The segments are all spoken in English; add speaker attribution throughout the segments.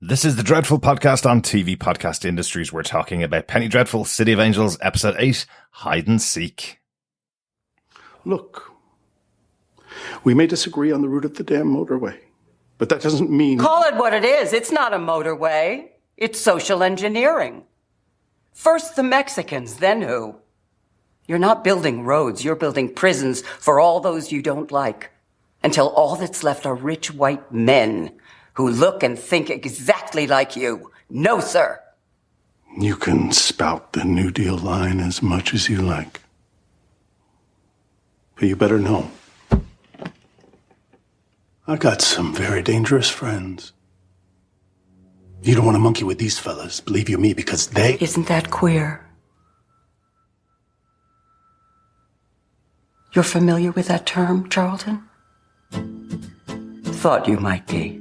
Speaker 1: This is the Dreadful Podcast on TV Podcast Industries. We're talking about Penny Dreadful, City of Angels, Episode 8, Hide and Seek.
Speaker 2: Look, we may disagree on the route of the damn motorway, but that doesn't mean...
Speaker 3: Call it what it is. It's not a motorway. It's social engineering. First the Mexicans, then who? You're not building roads. You're building prisons for all those you don't like. Until all that's left are rich white men who look and think exactly like you. No, sir.
Speaker 2: You can spout the New Deal line as much as you like. But you better know, I got some very dangerous friends. You don't want to monkey with these fellas, believe you me, because they...
Speaker 3: Isn't that queer? You're familiar with that term, Charlton? Thought you might be.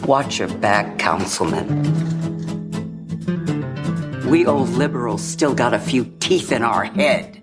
Speaker 3: Watch your back, Councilman. We old liberals still got a few teeth in our head.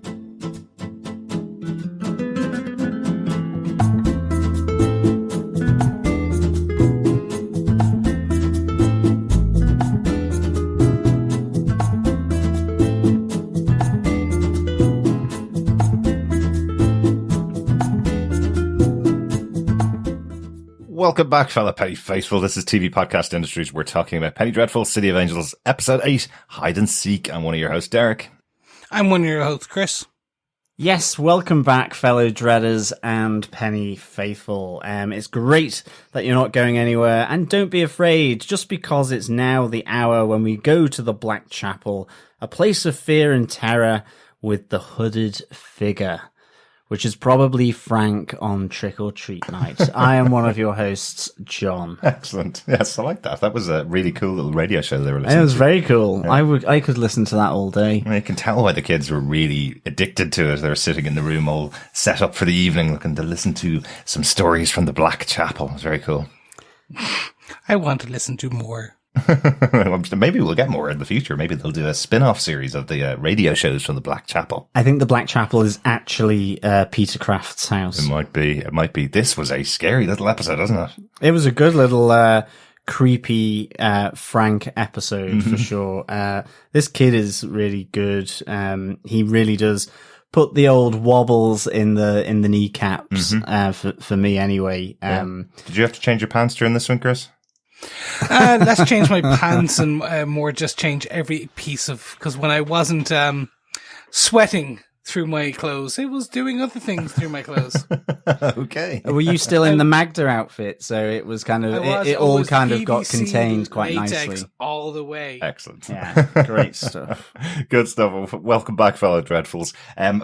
Speaker 1: Welcome back, fellow Penny Faithful. This is TV Podcast Industries. We're talking about Penny Dreadful, City of Angels, Episode 8, Hide and Seek. I'm one of your hosts, Derek.
Speaker 4: I'm one of your hosts, Chris.
Speaker 5: Yes, welcome back, fellow Dreaders and Penny Faithful. It's great that you're not going anywhere, and don't be afraid, just because it's now the hour when we go to the Black Chapel, a place of fear and terror with the hooded figure, which is probably Frank on Trick or Treat night. I am one of your hosts, John.
Speaker 1: Excellent. Yes, I like that. That was a really cool little radio show they were listening to.
Speaker 5: It was very cool. Yeah. I could listen to that all day.
Speaker 1: You can tell why the kids were really addicted to it. They were sitting in the room all set up for the evening, looking to listen to some stories from the Black Chapel. It was very cool.
Speaker 4: I want to listen to more.
Speaker 1: Maybe we'll get more in the future. Maybe they'll do a spin-off series of the radio shows from the Black Chapel.
Speaker 5: I think the Black Chapel is actually Peter Craft's house.
Speaker 1: It might be. It might be. This was a scary little episode, wasn't it?
Speaker 5: It was a good little creepy Frank episode for sure. This kid is really good. He really does put the old wobbles in the kneecaps for me anyway.
Speaker 1: Did you have to change your pants during this one, Chris?
Speaker 4: Let's change my pants and more just change every piece of, because when I wasn't sweating through my clothes, it was doing other things through my clothes.
Speaker 1: Okay.
Speaker 5: Were you still in the Magda outfit? So it was kind of, it all kind of got contained quite nicely.
Speaker 4: All the way.
Speaker 1: Excellent.
Speaker 5: Yeah, great stuff.
Speaker 1: Good stuff. Welcome back, fellow Dreadfuls.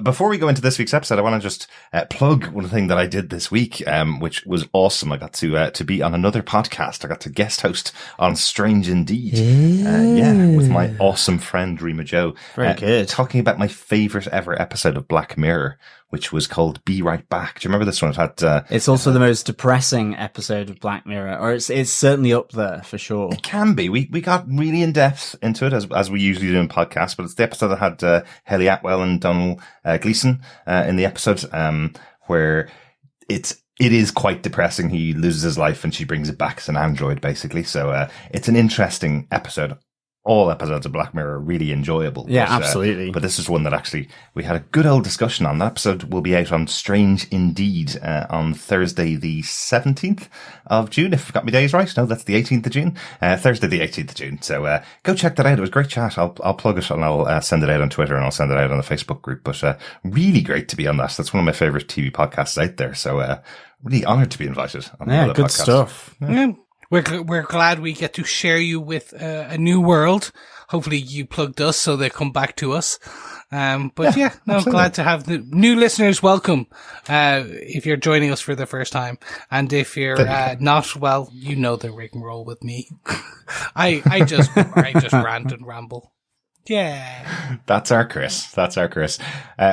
Speaker 1: Before we go into this week's episode, I want to just plug one thing that I did this week, which was awesome. I got to be on another podcast. I got to guest host on Strange Indeed. With my awesome friend, Rima Jo.
Speaker 5: Very good.
Speaker 1: Talking about my favorite ever episode of Black Mirror, which was called Be Right Back. Do you remember this one? It had,
Speaker 5: it's also the most depressing episode of Black Mirror, or it's certainly up there for sure.
Speaker 1: It can be. We got really in depth into it as we usually do in podcasts, but it's the episode that had Haley Atwell and Donald Gleason in the episode, where it is quite depressing. He loses his life and she brings it back as an android, basically. So it's an interesting episode. All episodes of Black Mirror are really enjoyable.
Speaker 5: Yeah, absolutely.
Speaker 1: But this is one that actually we had a good old discussion on. That episode will be out on Strange Indeed on Thursday the 17th of June, if I've got my days right. No, that's the 18th of June. Thursday the 18th of June. So go check that out. It was a great chat. I'll plug it and I'll send it out on Twitter and I'll send it out on the Facebook group. But really great to be on that. That's one of my favourite TV podcasts out there. So really honoured to be invited on the
Speaker 5: good
Speaker 1: podcast.
Speaker 5: Stuff.
Speaker 4: Yeah. We're glad we get to share you with a new world. Hopefully you plugged us so they come back to us. I'm glad to have the new listeners. Welcome. If you're joining us for the first time, and if you're not, well, you know the rigmarole with me. I just rant and ramble. Yeah.
Speaker 1: That's our Chris.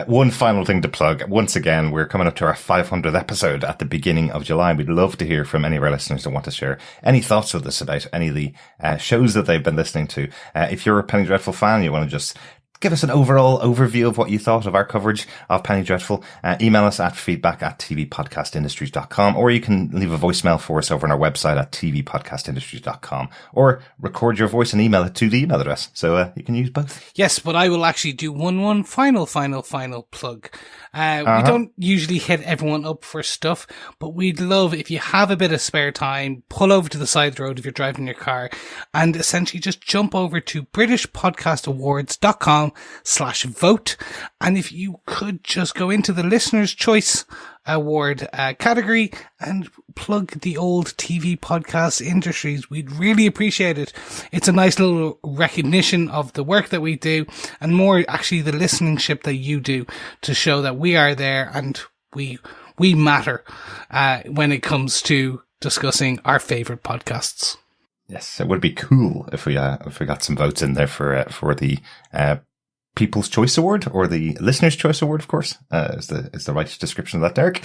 Speaker 1: One final thing to plug. Once again, we're coming up to our 500th episode at the beginning of July. We'd love to hear from any of our listeners that want to share any thoughts with us about any of the shows that they've been listening to. If you're a Penny Dreadful fan, you want to just give us an overall overview of what you thought of our coverage of Penny Dreadful. Email us at feedback@tvpodcastindustries.com, or you can leave a voicemail for us over on our website at tvpodcastindustries.com, or record your voice and email it to the email address. So you can use both.
Speaker 4: Yes, but I will actually do one final plug. We don't usually hit everyone up for stuff, but we'd love if you have a bit of spare time, pull over to the side of the road if you're driving your car, and essentially just jump over to BritishPodcastAwards.com/vote. And if you could just go into the Listener's Choice Award category and plug the old TV podcast industries, we'd really appreciate it. It's a nice little recognition of the work that we do, and more actually the listenership that you do, to show that we are there and we matter when it comes to discussing our favorite podcasts.
Speaker 1: Yes, it would be cool if we got some votes in there for the People's Choice Award, or the Listener's Choice Award, of course, is the right description of that, Derek.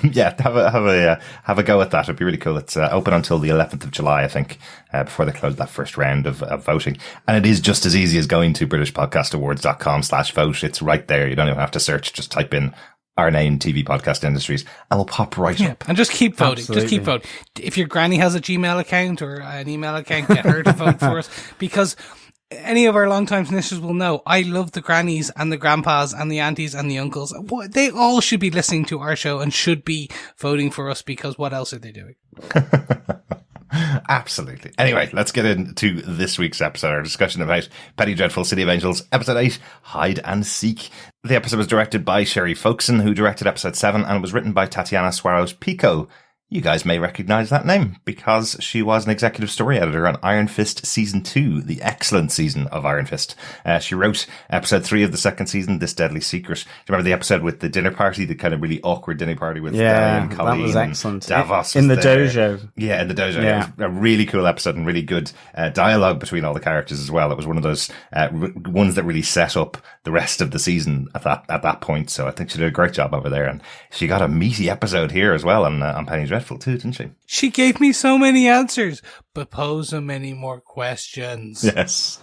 Speaker 1: Yeah, have a go at that. It'd be really cool. It's open until the 11th of July, I think, before they close that first round of voting. And it is just as easy as going to BritishPodcastAwards.com/vote. It's right there. You don't even have to search. Just type in our name, TV Podcast Industries, and we'll pop right up.
Speaker 4: And just keep voting.
Speaker 5: Absolutely.
Speaker 4: Just keep voting. If your granny has a Gmail account or an email account, get her to vote for us, because any of our long-time listeners will know I love the grannies and the grandpas and the aunties and the uncles. They all should be listening to our show and should be voting for us, because what else are they doing?
Speaker 1: Absolutely. Anyway, let's get into this week's episode, our discussion about Penny Dreadful, City of Angels, Episode 8, Hide and Seek. The episode was directed by Sheree Folkson, who directed Episode 7, and it was written by Tatiana Suarez-Pico. You guys may recognize that name because she was an executive story editor on Iron Fist Season 2, the excellent season of Iron Fist. She wrote Episode 3 of the second season, This Deadly Secret. Do you remember the episode with the dinner party, the kind of really awkward dinner party with Danny and Colleen?
Speaker 5: That was excellent.
Speaker 1: Davos
Speaker 5: in the
Speaker 1: there.
Speaker 5: dojo.
Speaker 1: Yeah, in the dojo.
Speaker 5: Yeah.
Speaker 1: It was a really cool episode and really good dialogue between all the characters as well. It was one of those ones that really set up the rest of the season at that point. So I think she did a great job over there, and she got a meaty episode here as well on Penny Dreadful too, didn't she?
Speaker 4: She gave me so many answers, but pose so many more questions.
Speaker 1: Yes,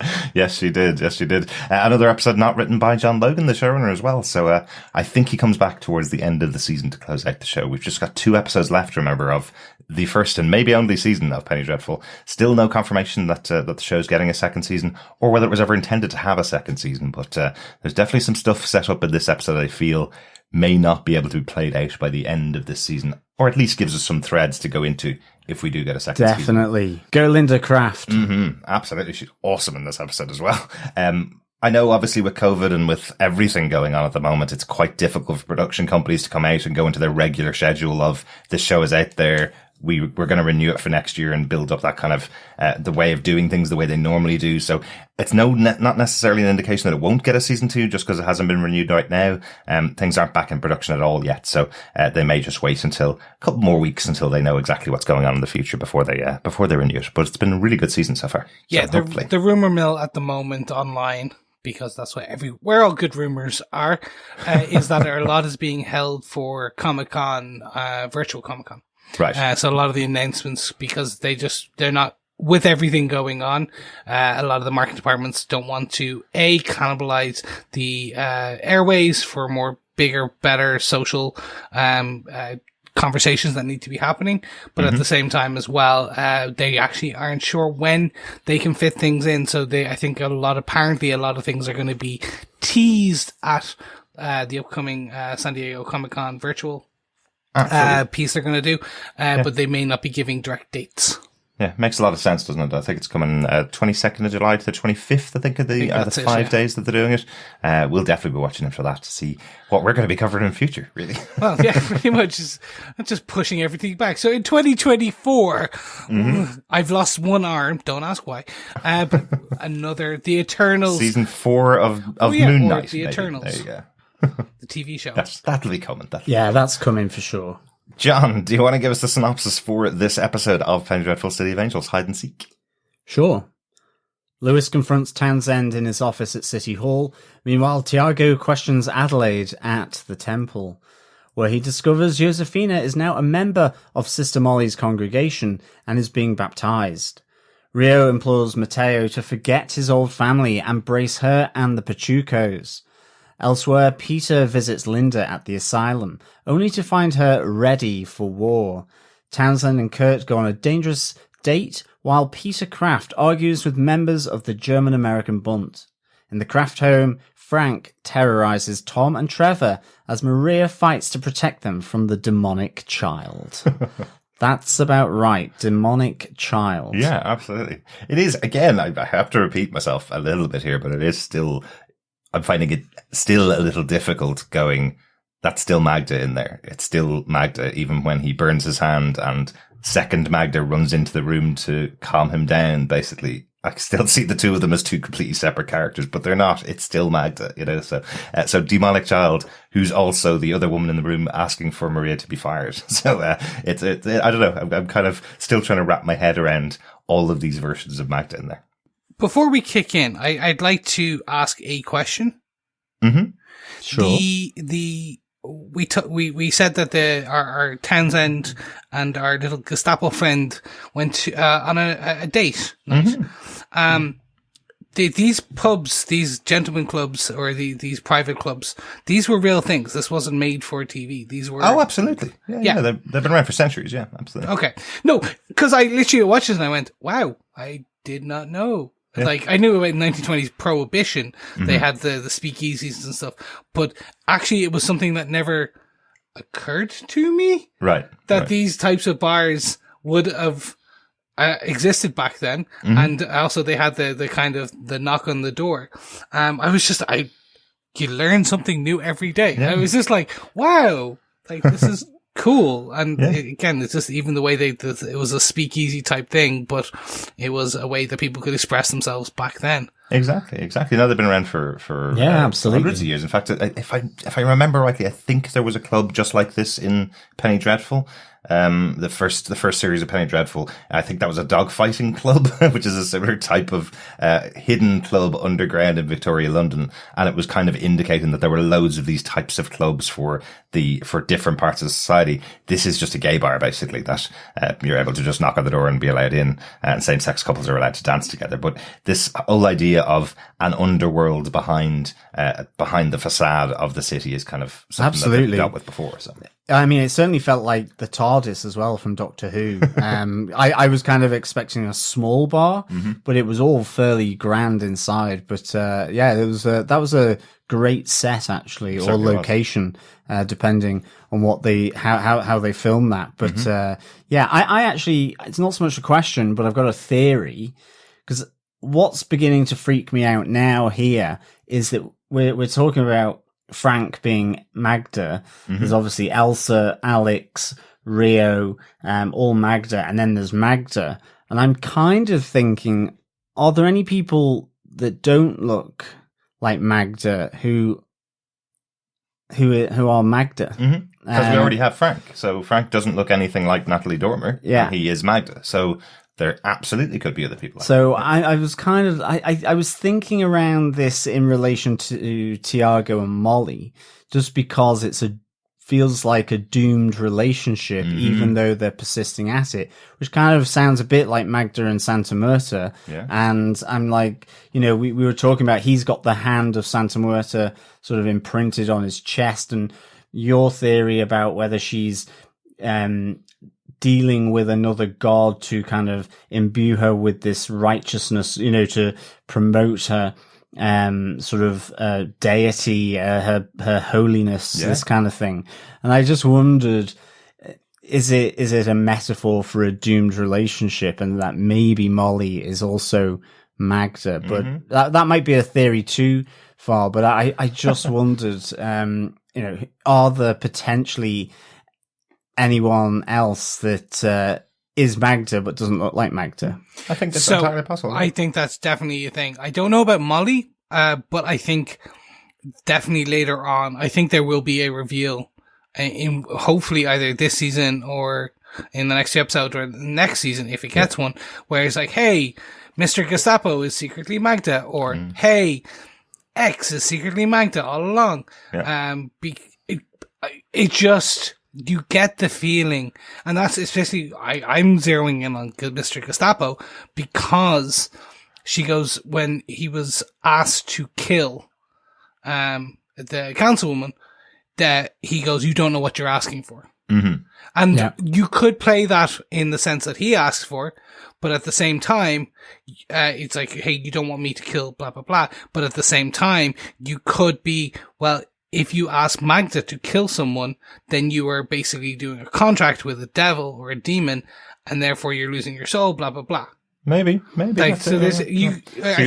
Speaker 1: she did. Yes, she did. Another episode not written by John Logan, the showrunner, as well. So I think he comes back towards the end of the season to close out the show. We've just got 2 episodes left, remember, of the first and maybe only season of Penny Dreadful. Still no confirmation that the show's getting a second season, or whether it was ever intended to have a second season. But there's definitely some stuff set up in this episode I feel may not be able to be played out by the end of this season, or at least gives us some threads to go into if we do get a second season.
Speaker 5: Definitely. Go Linda Craft.
Speaker 1: Mm-hmm. Absolutely. She's awesome in this episode as well. I know obviously with COVID and with everything going on at the moment, it's quite difficult for production companies to come out and go into their regular schedule of this show is out there. We're going to renew it for next year and build up that kind of the way of doing things the way they normally do. So it's not necessarily an indication that it won't get a season 2 just because it hasn't been renewed right now. Things aren't back in production at all yet. So they may just wait until a couple more weeks until they know exactly what's going on in the future before they renew it. But it's been a really good season so far.
Speaker 4: Yeah,
Speaker 1: so hopefully.
Speaker 4: The rumor mill at the moment online, because that's what where all good rumors are, is that a lot is being held for Comic-Con, virtual Comic-Con.
Speaker 1: Right.
Speaker 4: So a lot of the announcements, because they're not, with everything going on, a lot of the marketing departments don't want to, cannibalize the airways for more bigger, better social conversations that need to be happening. But at the same time as well, they actually aren't sure when they can fit things in. So I think apparently a lot of things are going to be teased at the upcoming San Diego Comic-Con virtual piece they're going to do, but they may not be giving direct dates.
Speaker 1: Yeah, makes a lot of sense, doesn't it? I think it's coming 22nd of July to the 25th, I think, are the 5 days that they're doing it. We'll definitely be watching it for that to see what we're going to be covering in future, really.
Speaker 4: Well, yeah, pretty much just pushing everything back. So in 2024, I've lost one arm, don't ask why, but the Eternals.
Speaker 1: Season 4 of Moon Knight.
Speaker 4: The
Speaker 1: maybe.
Speaker 4: Eternals.
Speaker 1: There you go.
Speaker 4: The TV show.
Speaker 1: That'll be coming.
Speaker 5: That's coming for sure.
Speaker 1: John, do you want to give us the synopsis for this episode of Penny Dreadful, City of Angels, Hide and Seek?
Speaker 5: Sure. Lewis confronts Townsend in his office at City Hall. Meanwhile, Tiago questions Adelaide at the temple, where he discovers Josephina is now a member of Sister Molly's congregation and is being baptized. Rio implores Mateo to forget his old family and brace her and the Pachucos. Elsewhere, Peter visits Linda at the asylum, only to find her ready for war. Townsend and Kurt go on a dangerous date, while Peter Craft argues with members of the German-American Bund. In the Craft home, Frank terrorizes Tom and Trevor as Maria fights to protect them from the demonic child. That's about right. Demonic child.
Speaker 1: Yeah, absolutely. It is, again, I have to repeat myself a little bit here, but it is still, I'm finding it still a little difficult going, that's still Magda in there. It's still Magda, even when he burns his hand and second Magda runs into the room to calm him down, basically. I still see the two of them as two completely separate characters, but they're not. It's still Magda, you know. So demonic child, who's also the other woman in the room asking for Maria to be fired. So it's I don't know. I'm kind of still trying to wrap my head around all of these versions of Magda in there.
Speaker 4: Before we kick in, I'd like to ask a question.
Speaker 1: Mm-hmm.
Speaker 5: Sure.
Speaker 4: We said that our Townsend and our little Gestapo friend went to, on a date night. Mm-hmm. These pubs, these gentlemen clubs, or these private clubs, these were real things. This wasn't made for TV. These were.
Speaker 1: Oh, absolutely. Yeah. They've been around for centuries. Yeah, absolutely.
Speaker 4: Okay. No, because I literally watched this and I went, wow, I did not know. Yeah. Like, I knew about 1920s prohibition. Mm-hmm. They had the speakeasies and stuff. But actually, it was something that never occurred to me.
Speaker 1: Right.
Speaker 4: That these types of bars would have existed back then. Mm-hmm. And also, they had the kind of the knock on the door. You learn something new every day. Yeah. I was just like, wow, like, this is cool. And again, it's just even the way it was a speakeasy type thing, but it was a way that people could express themselves back then. Exactly.
Speaker 1: No, they've been around for
Speaker 5: absolutely
Speaker 1: hundreds of years. In fact, if I remember rightly, I think there was a club just like this in Penny Dreadful. The first series of Penny Dreadful, I think that was a dogfighting club, which is a similar type of hidden club underground in Victoria, London, and it was kind of indicating that there were loads of these types of clubs for different parts of society. This is just a gay bar, basically, that you're able to just knock on the door and be allowed in, and same-sex couples are allowed to dance together. But this whole idea of an underworld behind the facade of the city is kind of something that they've dealt with before. So.
Speaker 5: I mean, it certainly felt like the TARDIS as well from Doctor Who. I was kind of expecting a small bar, mm-hmm. but it was all fairly grand inside. But that was a great set actually, or location, depending on what how they filmed that. But mm-hmm. I actually, it's not so much a question, but I've got a theory, because what's beginning to freak me out now here is that we're talking about Frank being Magda. Mm-hmm. There's obviously Elsa, Alex, Rio, all Magda, and then there's Magda. And I'm kind of thinking, are there any people that don't look like Magda who are Magda?
Speaker 1: Mm-hmm. Because we already have Frank. So Frank doesn't look anything like Natalie Dormer.
Speaker 5: Yeah.
Speaker 1: And he is Magda. So there absolutely could be other people.
Speaker 5: So I was kind of, I was thinking around this in relation to Tiago and Molly, just because feels like a doomed relationship, mm-hmm. even though they're persisting at it, which kind of sounds a bit like Magda and Santa Muerta.
Speaker 1: Yeah.
Speaker 5: And I'm like, we were talking about, he's got the hand of Santa Muerta sort of imprinted on his chest, and your theory about whether she's, dealing with another god to kind of imbue her with this righteousness, to promote her sort of deity, her holiness, this kind of thing. And I just wondered, is it a metaphor for a doomed relationship, and that maybe Molly is also Magda? But mm-hmm. that might be a theory too far. But I just wondered, are there potentially anyone else that is Magda but doesn't look like Magda?
Speaker 1: I think that's entirely possible.
Speaker 4: I think that's definitely a thing. I don't know about Molly, but I think definitely later on, I think there will be a reveal in hopefully either this season or in the next episode or the next season, if it gets one, where it's like, hey, Mr. Gestapo is secretly Magda, or hey, X is secretly Magda all along.
Speaker 1: Yeah.
Speaker 4: It just you get the feeling, and that's especially, I'm zeroing in on Mr. Gestapo, because she goes, when he was asked to kill the councilwoman, that he goes, you don't know what you're asking for.
Speaker 1: Mm-hmm.
Speaker 4: And you could play that in the sense that he asks for, but at the same time, it's like, hey, you don't want me to kill blah, blah, blah. But at the same time, you could be, well, if you ask Magda to kill someone, then you are basically doing a contract with a devil or a demon, and therefore you're losing your soul, blah, blah, blah.
Speaker 1: Maybe.
Speaker 4: Like, so there's,
Speaker 1: so you're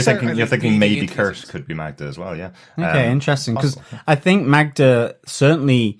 Speaker 1: thinking maybe Kurt could be Magda as well, yeah.
Speaker 5: Okay, interesting. Because I think Magda, certainly,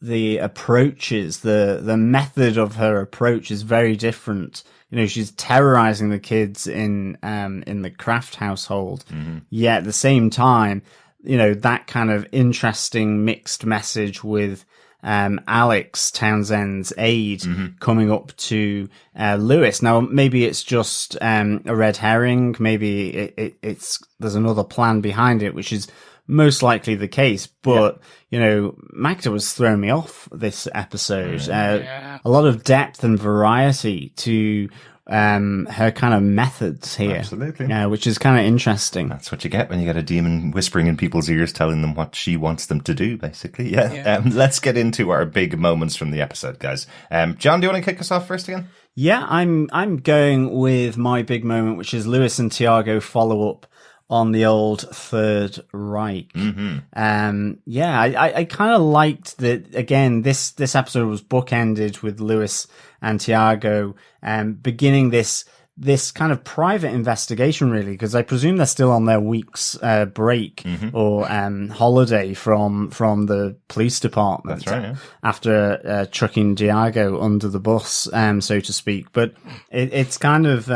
Speaker 5: the approaches, the method of her approach is very different. You know, she's terrorizing the kids in the Craft household. Mm-hmm. Yet at the same time, you know, that kind of interesting mixed message with Alex, Townsend's aide, coming up to Lewis. Now, maybe it's just a red herring. Maybe it's there's another plan behind it, which is most likely the case. But, you know, Magda was throwing me off this episode. A lot of depth and variety to her kind of methods here.
Speaker 1: Absolutely.
Speaker 5: Which is kind of interesting.
Speaker 1: That's what you get when you get a demon whispering in people's ears, telling them what she wants them to do, basically. Let's get into our big moments from the episode, guys. John, do you want to kick us off first again?
Speaker 5: Yeah, I'm going with my big moment, which is Lewis and Tiago follow up on the old Third Reich. Mm-hmm. I kind of liked that. Again, this episode was bookended with Lewis and Tiago beginning this kind of private investigation, really, because I presume they're still on their week's break or holiday from the police department.
Speaker 1: That's right, yeah.
Speaker 5: After chucking Tiago under the bus, so to speak. But it's kind of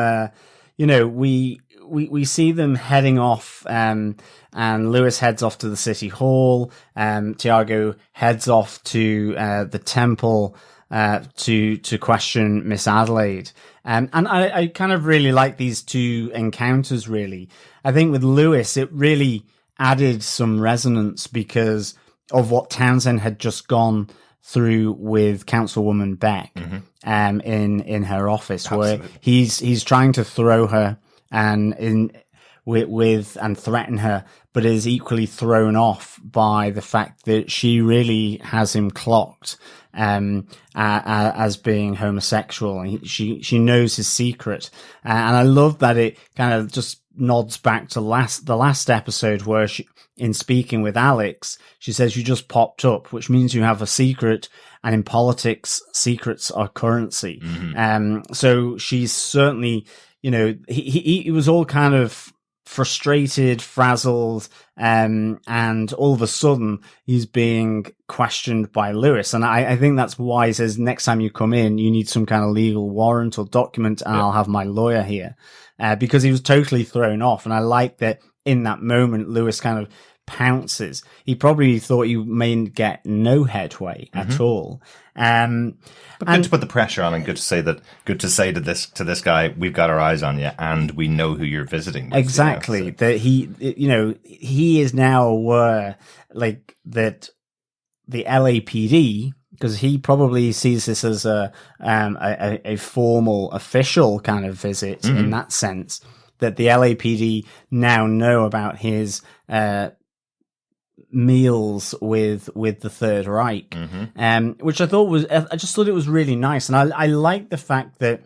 Speaker 5: we see them heading off, and Lewis heads off to the city hall. Tiago heads off to the temple to question Miss Adelaide. And I kind of really like these two encounters, really. I think with Lewis, it really added some resonance because of what Townsend had just gone through with Councilwoman Beck in her office. Absolutely. Where he's trying to throw her and threaten her, but is equally thrown off by the fact that she really has him clocked as being homosexual, and she knows his secret. And I love that it kind of just nods back to the last episode where she, in speaking with Alex, she says, "You just popped up," which means you have a secret. And in politics, secrets are currency. So she's certainly, you know, he was all kind of frustrated, frazzled, and all of a sudden he's being questioned by Lewis. And I think that's why he says, next time you come in, you need some kind of legal warrant or document, and I'll have my lawyer here. Because he was totally thrown off. And I like that in that moment, Lewis kind of pounces. He probably thought he may get no headway at all.
Speaker 1: But good to put the pressure on, and good to say to this guy, we've got our eyes on you, and we know who you're visiting.
Speaker 5: Exactly.
Speaker 1: You know,
Speaker 5: that he is now aware, like, that the LAPD, because he probably sees this as a formal, official kind of visit in that sense, that the LAPD now know about his meals with the Third Reich, which I just thought it was really nice. And I like the fact that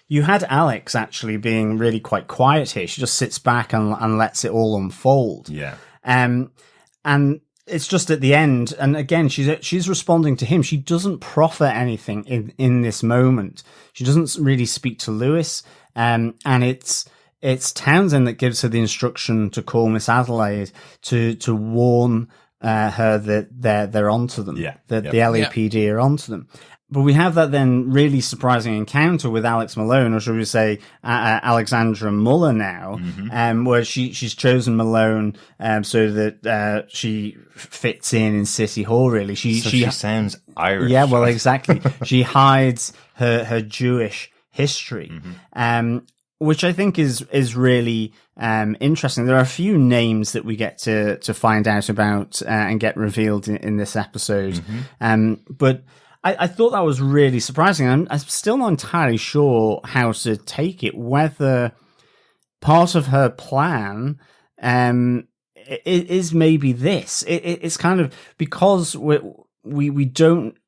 Speaker 5: you had Alex actually being really quite quiet here. She just sits back and lets it all unfold.
Speaker 1: Yeah.
Speaker 5: And it's just at the end, and again, she's responding to him. She doesn't proffer anything in this moment. She doesn't really speak to Lewis, and it's Townsend that gives her the instruction to call Miss Adelaide to warn her that they're onto them. Yeah. That the LAPD are onto them. But we have that then really surprising encounter with Alex Malone, or should we say Alexandra Muller now, where she's chosen Malone so that she fits in City Hall, really. She
Speaker 1: sounds Irish.
Speaker 5: Yeah, well, exactly. She hides her Jewish history. which I think is really interesting. There are a few names that we get to find out about and get revealed in this episode. But I thought that was really surprising. I'm still not entirely sure how to take it, whether part of her plan is maybe this. It's kind of because we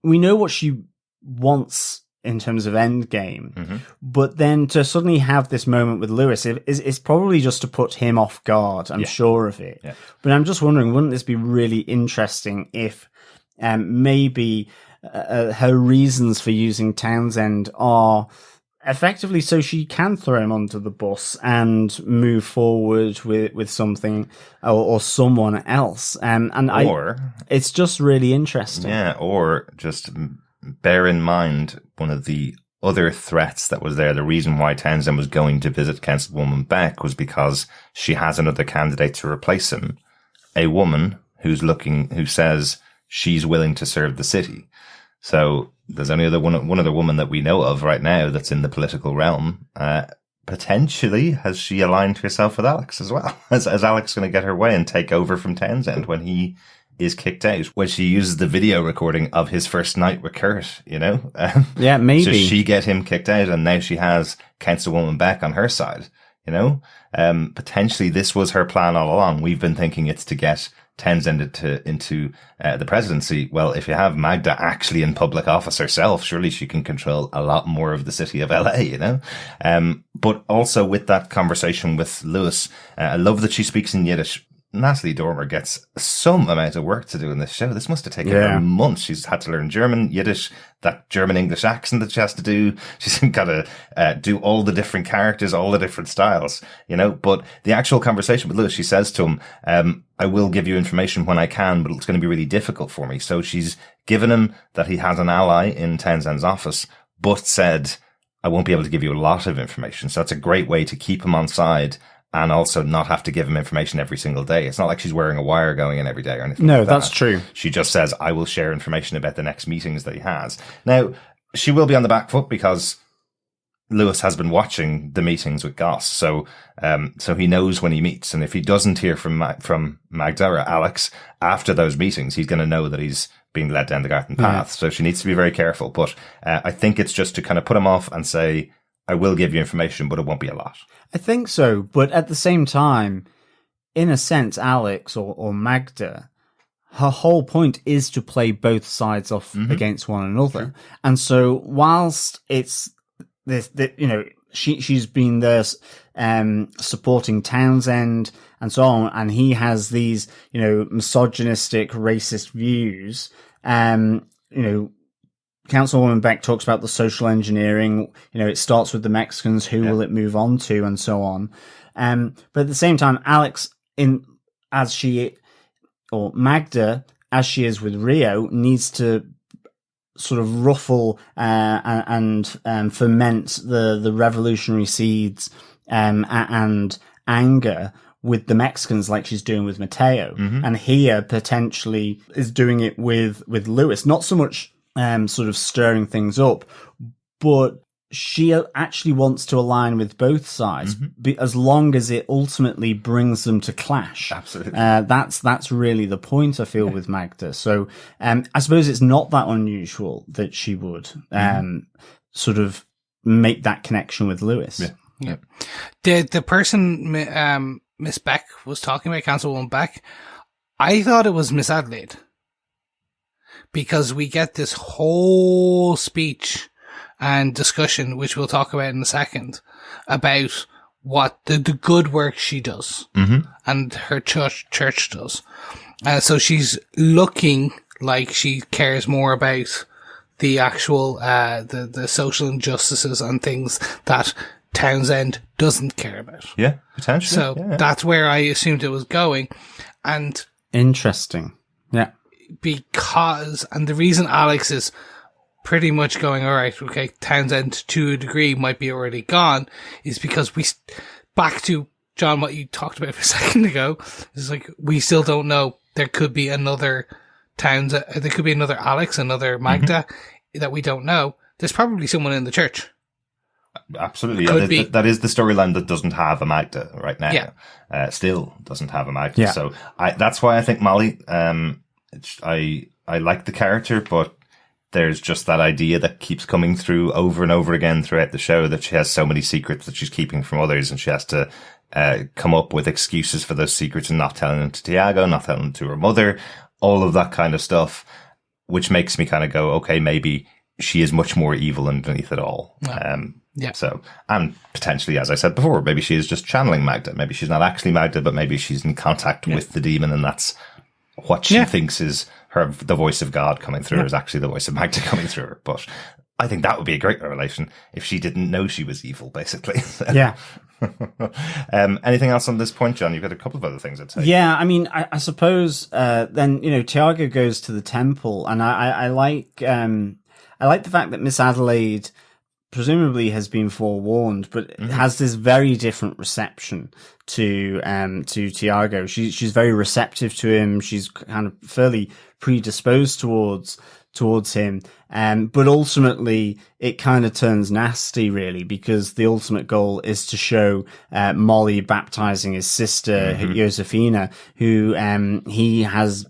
Speaker 5: know what she wants in terms of endgame, but then to suddenly have this moment with Lewis is probably just to put him off guard. I'm sure of it. But I'm just wondering, wouldn't this be really interesting if maybe her reasons for using Townsend are effectively so she can throw him under the bus and move forward with something or someone else. It's just really interesting.
Speaker 1: Yeah, or just bear in mind one of the other threats that was there. The reason why Townsend was going to visit Councilwoman Beck was because she has another candidate to replace him, a woman who says she's willing to serve the city. So there's only one other woman that we know of right now that's in the political realm. Potentially, has she aligned herself with Alex as well? Is Alex going to get her way and take over from Townsend when he is kicked out? When she uses the video recording of his first night with Kurt,
Speaker 5: Yeah, maybe.
Speaker 1: So she get him kicked out, and now she has Councilwoman Beck on her side, Potentially this was her plan all along. We've been thinking it's to get Townsend into the presidency. Well, if you have Magda actually in public office herself, surely she can control a lot more of the city of LA, But also with that conversation with Lewis, I love that she speaks in Yiddish. Natalie Dormer gets some amount of work to do in this show. This must have taken her months. She's had to learn German, Yiddish, that German-English accent that she has to do. She's got to do all the different characters, all the different styles, But the actual conversation with Lewis, she says to him, I will give you information when I can, but it's going to be really difficult for me. So she's given him that he has an ally in Townsend's office, but said, I won't be able to give you a lot of information. So it's a great way to keep him on side and also not have to give him information every single day. It's not like she's wearing a wire going in every day or anything.
Speaker 5: No,
Speaker 1: like
Speaker 5: that's true.
Speaker 1: She just says, I will share information about the next meetings that he has. Now, she will be on the back foot because Lewis has been watching the meetings with Goss. So he knows when he meets. And if he doesn't hear from Magda or Alex after those meetings, he's going to know that he's being led down the garden path. So she needs to be very careful. But I think it's just to kind of put him off and say, I will give you information, but it won't be a lot.
Speaker 5: I think so, but at the same time, in a sense, Alex or Magda, her whole point is to play both sides off against one another. Sure. And so whilst it's this, she's been there supporting Townsend and so on, and he has these, misogynistic, racist views, Councilwoman Beck talks about the social engineering. It starts with the Mexicans. Who will it move on to, and so on. But at the same time, Alex, Magda, as she is with Rio, needs to sort of ruffle and ferment the revolutionary seeds and anger with the Mexicans, like she's doing with Mateo, and here potentially is doing it with Lewis. Not so much sort of stirring things up, but she actually wants to align with both sides, as long as it ultimately brings them to clash.
Speaker 1: Absolutely.
Speaker 5: That's really the point, I feel, with Magda. So I suppose it's not that unusual that she would sort of make that connection with Lewis.
Speaker 4: Yeah. The person Miss Beck was talking about, Councilwoman Beck, I thought it was Miss Adelaide. Because we get this whole speech and discussion, which we'll talk about in a second, about what the good work she does and her church does. So she's looking like she cares more about the actual, the social injustices and things that Townsend doesn't care about.
Speaker 1: Yeah, potentially.
Speaker 4: So that's where I assumed it was going. And
Speaker 5: interesting. Yeah.
Speaker 4: And the reason Alex is pretty much going, all right, okay, Townsend to a degree might be already gone, is because back to John, what you talked about a second ago, is like, we still don't know. There could be another Townsend, there could be another Alex, another Magda that we don't know. There's probably someone in the church.
Speaker 1: absolutely.
Speaker 4: Could be.
Speaker 1: That is the storyline that doesn't have a Magda right now.
Speaker 4: Yeah.
Speaker 1: Still doesn't have a Magda.
Speaker 5: Yeah.
Speaker 1: So that's why I think Molly, I like the character, but there's just that idea that keeps coming through over and over again throughout the show that she has so many secrets that she's keeping from others, and she has to come up with excuses for those secrets and not telling them to Tiago, not telling them to her mother, all of that kind of stuff, which makes me kind of go, okay, maybe she is much more evil underneath it all.
Speaker 4: Yeah.
Speaker 1: So, and potentially, as I said before, maybe she is just channeling Magda. Maybe she's not actually Magda, but maybe she's in contact with the demon, and that's what she thinks is the voice of God coming through her is actually the voice of Magda coming through her. But I think that would be a great revelation if she didn't know she was evil, basically.
Speaker 5: Yeah.
Speaker 1: Anything else on this point, John? You've got a couple of other things I'd say.
Speaker 5: Yeah, I mean, I suppose then Tiago goes to the temple, and I like the fact that Miss Adelaide presumably has been forewarned, but has this very different reception to Tiago. She's very receptive to him. She's kind of fairly predisposed towards him. But ultimately it kind of turns nasty, really, because the ultimate goal is to show Molly baptizing his sister, Josefina, who he has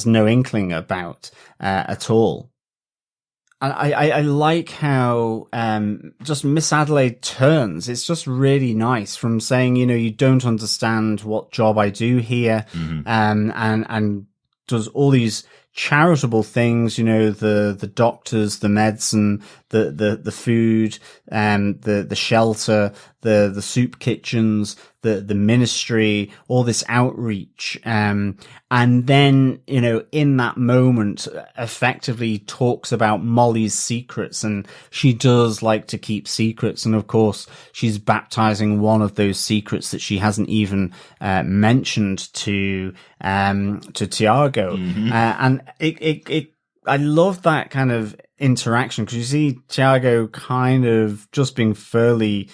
Speaker 5: no inkling about at all. And I like how just Miss Adelaide turns. It's just really nice, from saying, you don't understand what job I do here, and does all these charitable things, the doctors, the medicine, the food, the shelter, the soup kitchens, the ministry, all this outreach. And then, in that moment effectively talks about Molly's secrets, and she does like to keep secrets. And of course, she's baptizing one of those secrets that she hasn't even mentioned to Tiago. And I love that kind of interaction, because you see Tiago kind of just being fairly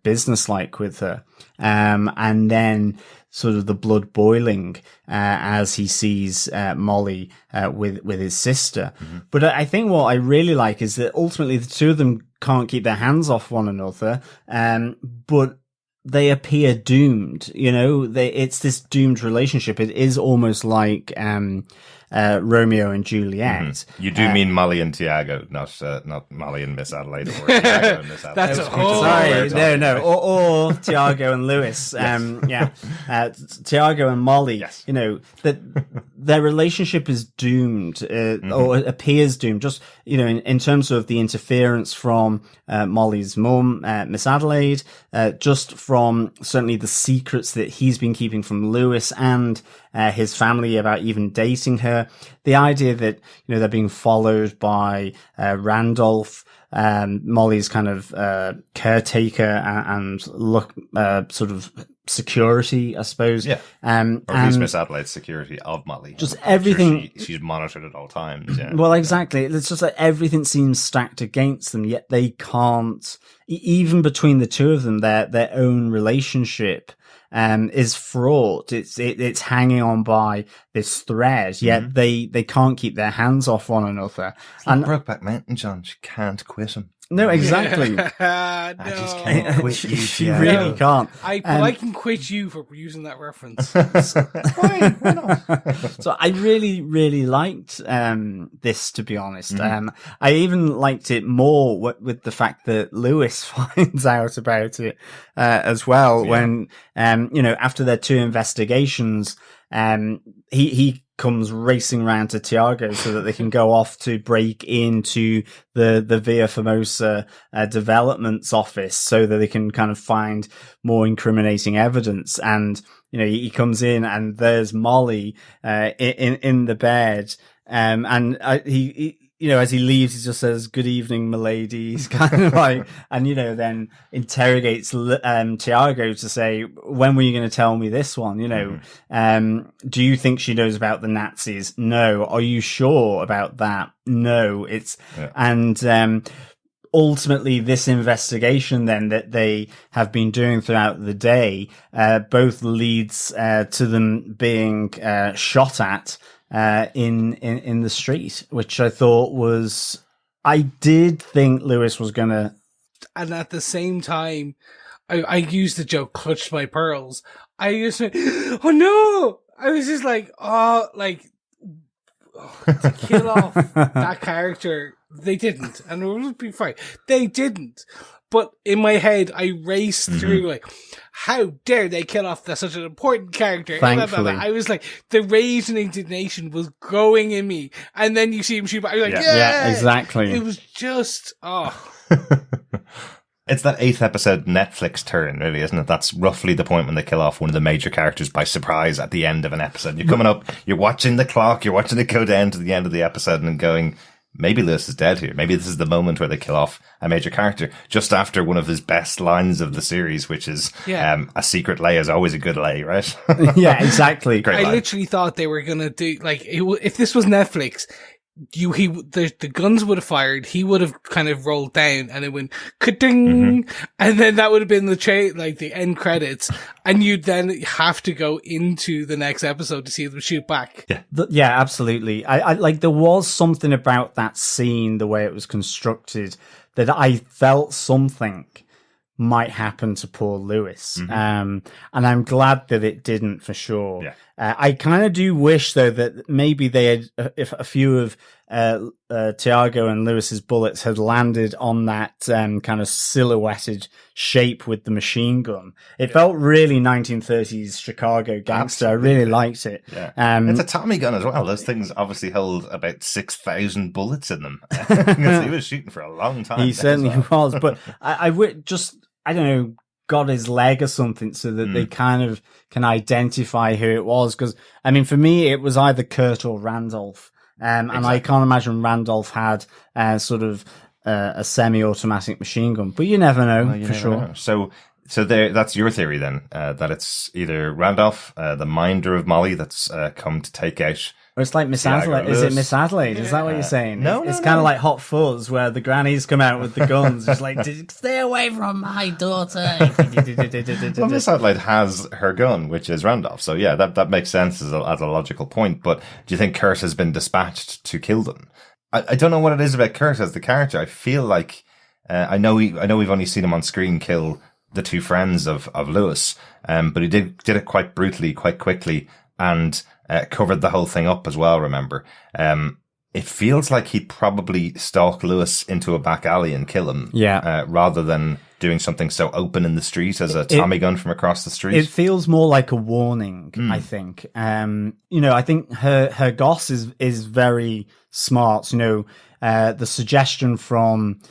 Speaker 5: businesslike with her, and then sort of the blood boiling as he sees Molly with his sister. But I think what I really like is that ultimately the two of them can't keep their hands off one another, but they appear doomed. It's this doomed relationship. It is almost like Romeo and Juliet.
Speaker 1: You do mean Molly and Tiago, not Molly and Miss Adelaide, or Tiago and Miss Adelaide.
Speaker 4: That's a whole...
Speaker 5: Sorry, no, or Tiago and Lewis. Tiago and Molly.
Speaker 1: Yes.
Speaker 5: That their relationship is doomed, or appears doomed. Just in terms of the interference from Molly's mum, Miss Adelaide, just from certainly the secrets that he's been keeping from Lewis and his family about even dating her. The idea that, they're being followed by Randolph, Molly's kind of caretaker and sort of security, I suppose.
Speaker 1: Yeah. Or at least Miss Adelaide's security of Molly.
Speaker 5: Just everything.
Speaker 1: She's monitored at all times. Yeah.
Speaker 5: Well, exactly. It's just that everything seems stacked against them, yet they can't, even between the two of them, their own relationship is fraught. It's hanging on by this thread, yet they can't keep their hands off one another.
Speaker 1: And Brokeback Mountain, John, she can't quit him.
Speaker 5: No, exactly.
Speaker 4: No.
Speaker 1: I just can't quit you.
Speaker 5: She really can't.
Speaker 4: I can quit you for using that reference.
Speaker 1: Why not?
Speaker 5: So I really, really liked this, to be honest. I even liked it more with the fact that Lewis finds out about it as well. When after their two investigations, he comes racing round to Tiago so that they can go off to break into the Via Formosa development's office, so that they can kind of find more incriminating evidence. And he comes in, and there's Molly in the bed, and he as he leaves, he just says, "Good evening, milady." He's kind of like, and then interrogates Tiago to say, "When were you going to tell me this one? Do you think she knows about the Nazis? No. Are you sure about that? No." And ultimately, this investigation then that they have been doing throughout the day, both leads to them being shot at in the street, which I thought was, I did think Lewis was going to
Speaker 4: and at the same time, I used the joke, clutched my pearls. I just went, oh no! I was just like, to kill off that character, they didn't. And it would be fine. They didn't. But in my head, I raced through, like, how dare they kill off such an important character?
Speaker 5: Thankfully.
Speaker 4: I was like, the rage and indignation was growing in me. And then you see him shoot back. I was like, yeah,
Speaker 5: exactly.
Speaker 4: It was just,
Speaker 1: It's that 8th episode Netflix turn, really, isn't it? That's roughly the point when they kill off one of the major characters by surprise at the end of an episode. You're coming up, you're watching the clock, you're watching it go down to the end of the episode and going, maybe Lewis is dead here. Maybe this is the moment where they kill off a major character just after one of his best lines of the series, which is, a secret lay is always a good lay, right?
Speaker 5: Yeah, exactly.
Speaker 1: Great
Speaker 4: I
Speaker 1: line.
Speaker 4: literally thought they were going to do, like, if this was Netflix, the guns would have fired, he would have kind of rolled down and it went ka-ding, and then that would have been the end credits, and you'd then have to go into the next episode to see them shoot back.
Speaker 5: Yeah, absolutely. I like, there was something about that scene, the way it was constructed, that I felt something might happen to poor Lewis. And I'm glad that it didn't, for sure.
Speaker 1: Yeah.
Speaker 5: I kind of do wish, though, that maybe they had, if a few of Tiago and Lewis's bullets had landed on that kind of silhouetted shape with the machine gun. It felt really 1930s Chicago gangster.
Speaker 1: Absolutely.
Speaker 5: I really liked it.
Speaker 1: Yeah. It's a Tommy gun as well. Those things obviously hold about 6,000 bullets in them. He was shooting for a long time.
Speaker 5: He certainly was. But I don't know, got his leg or something so that they kind of can identify who it was. Because, I mean, for me, it was either Kurt or Randolph. And I can't imagine Randolph had sort of a semi-automatic machine gun. But you never know, for sure.
Speaker 1: Know. So that's your theory then, that it's either Randolph, the minder of Molly, that's come to take out.
Speaker 5: Or it's like Miss Adelaide. Is it Miss Adelaide? Is that what you're saying?
Speaker 1: No,
Speaker 5: it's kind of like Hot Fuzz, where the grannies come out with the guns. It's like, stay away from my daughter.
Speaker 1: Well, Miss Adelaide has her gun, which is Randolph. So yeah, that makes sense as a logical point. But do you think Kurt has been dispatched to kill them? I don't know what it is about Kurt as the character. I feel like I know we've only seen him on screen kill the two friends of Lewis, but he did it quite brutally, quite quickly, and covered the whole thing up as well, remember. It feels like he'd probably stalk Lewis into a back alley and kill him.
Speaker 5: Yeah.
Speaker 1: Rather than doing something so open in the street as a Tommy gun from across the street.
Speaker 5: It feels more like a warning, I think. I think her goss is very smart. The suggestion from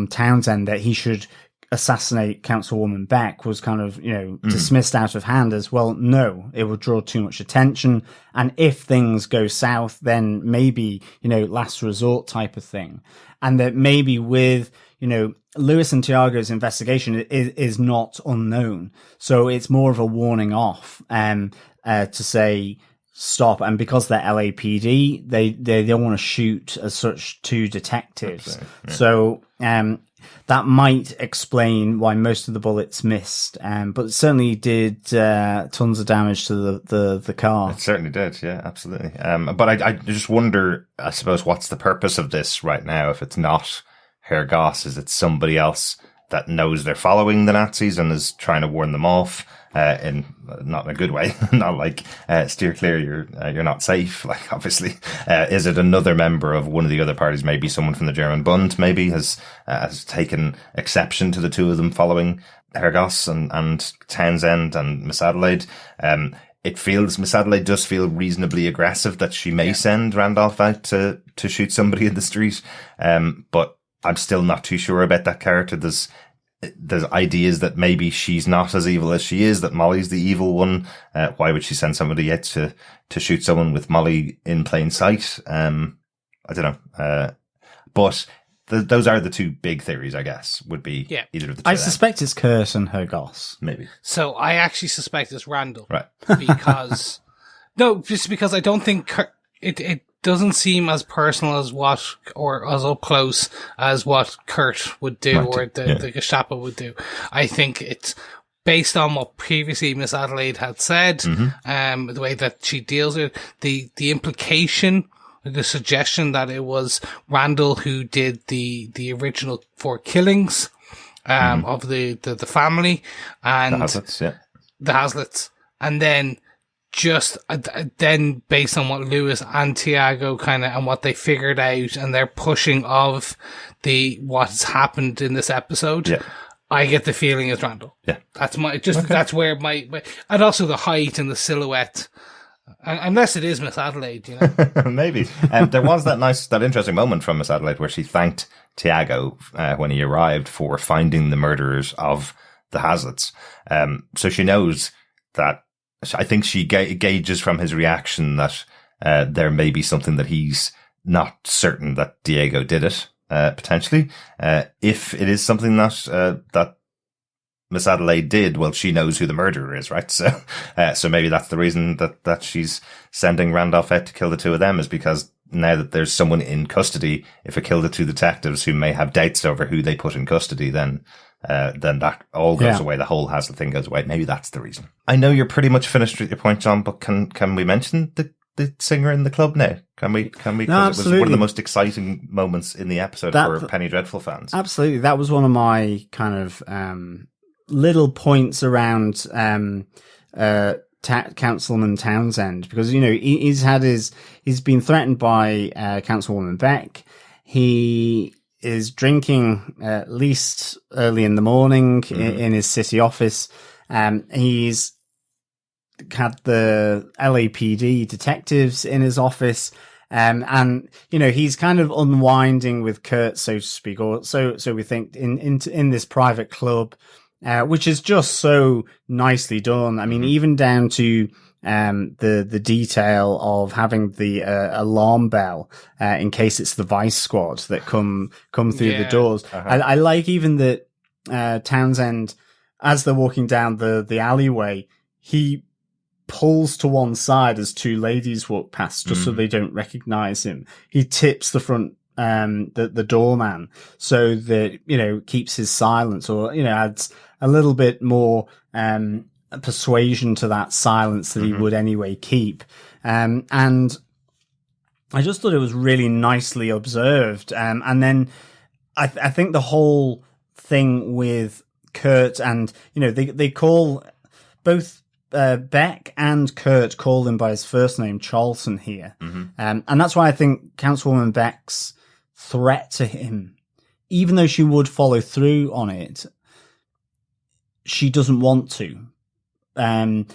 Speaker 5: Townsend that he should assassinate Councilwoman Beck was kind of, dismissed out of hand as, well, no, it would draw too much attention. And if things go south, then maybe, last resort type of thing. And that maybe with, Lewis and Tiago's investigation is not unknown. So it's more of a warning off, to say, stop. And because they're LAPD, they don't want to shoot as such two detectives. Yeah. So, that might explain why most of the bullets missed, but it certainly did tons of damage to the car.
Speaker 1: It certainly did, yeah, absolutely. But I just wonder, I suppose, what's the purpose of this right now? If it's not Herr Goss, is it somebody else that knows they're following the Nazis and is trying to warn them off? Not in a good way, not like steer clear, you're not safe. Like, obviously, is it another member of one of the other parties? Maybe someone from the German Bund, maybe has taken exception to the two of them following Herr Goss and Townsend and Miss Adelaide. Miss Adelaide does feel reasonably aggressive that she may send Randolph out to shoot somebody in the street. But I'm still not too sure about that character. There's ideas that maybe she's not as evil as she is, that Molly's the evil one. Why would she send somebody out to shoot someone with Molly in plain sight? I don't know. But those are the two big theories, I guess, would be either of the two.
Speaker 5: I suspect it's Kurt and Herr Goss.
Speaker 1: Maybe.
Speaker 4: So I actually suspect it's Randall.
Speaker 1: Right.
Speaker 4: Because, just because I don't think it doesn't seem as personal or as up close as what Kurt would do, or the Gestapo would do. I think it's based on what previously Miss Adelaide had said, the way that she deals with the implication, the suggestion that it was Randall who did the original 4 killings. of the family and
Speaker 1: The Haslets, yeah.
Speaker 4: the Haslets, and then then based on what Lewis and Tiago and what they figured out and their pushing of what's happened in this episode.
Speaker 1: Yeah.
Speaker 4: I get the feeling it's Randall.
Speaker 1: Yeah.
Speaker 4: That's where my and also the height and the silhouette. Unless it is Miss Adelaide,
Speaker 1: Maybe. There was that interesting moment from Miss Adelaide where she thanked Tiago when he arrived for finding the murderers of the Haslets. So she knows that. I think she gauges from his reaction that there may be something that he's not certain that Diego did it. Potentially, if it is something that Miss Adelaide did, well, she knows who the murderer is, right? So maybe that's the reason that she's sending Randolph out to kill the two of them, is because now that there's someone in custody, if it killed the two detectives who may have doubts over who they put in custody, then that all goes away. The whole Hazlitt thing goes away. Maybe that's the reason. I know you're pretty much finished with your point, John, but can we mention the singer in the club now? Can we?
Speaker 5: No,
Speaker 1: it was one of the most exciting moments in the episode for Penny Dreadful fans.
Speaker 5: Absolutely. That was one of my kind of little points around Councilman Townsend, because, he's been threatened by Councilwoman Beck. He is drinking at least early in the morning in his city office. He's had the LAPD detectives in his office. And he's kind of unwinding with Kurt, so to speak, or so we think, in this private club, which is just so nicely done. I mean, even down to the detail of having the alarm bell in case it's the Vice Squad that come through the doors. I like even that Townsend, as they're walking down the alleyway, he pulls to one side as two ladies walk past, just so they don't recognize him. He tips the front the doorman so that keeps his silence, or adds a little bit more persuasion to that silence that he would anyway keep. And I just thought it was really nicely observed. And then I think the whole thing with Kurt, and they call both Beck and Kurt call him by his first name, Charlton, here. And that's why I think Councilwoman Beck's threat to him, even though she would follow through on it, she doesn't want to. And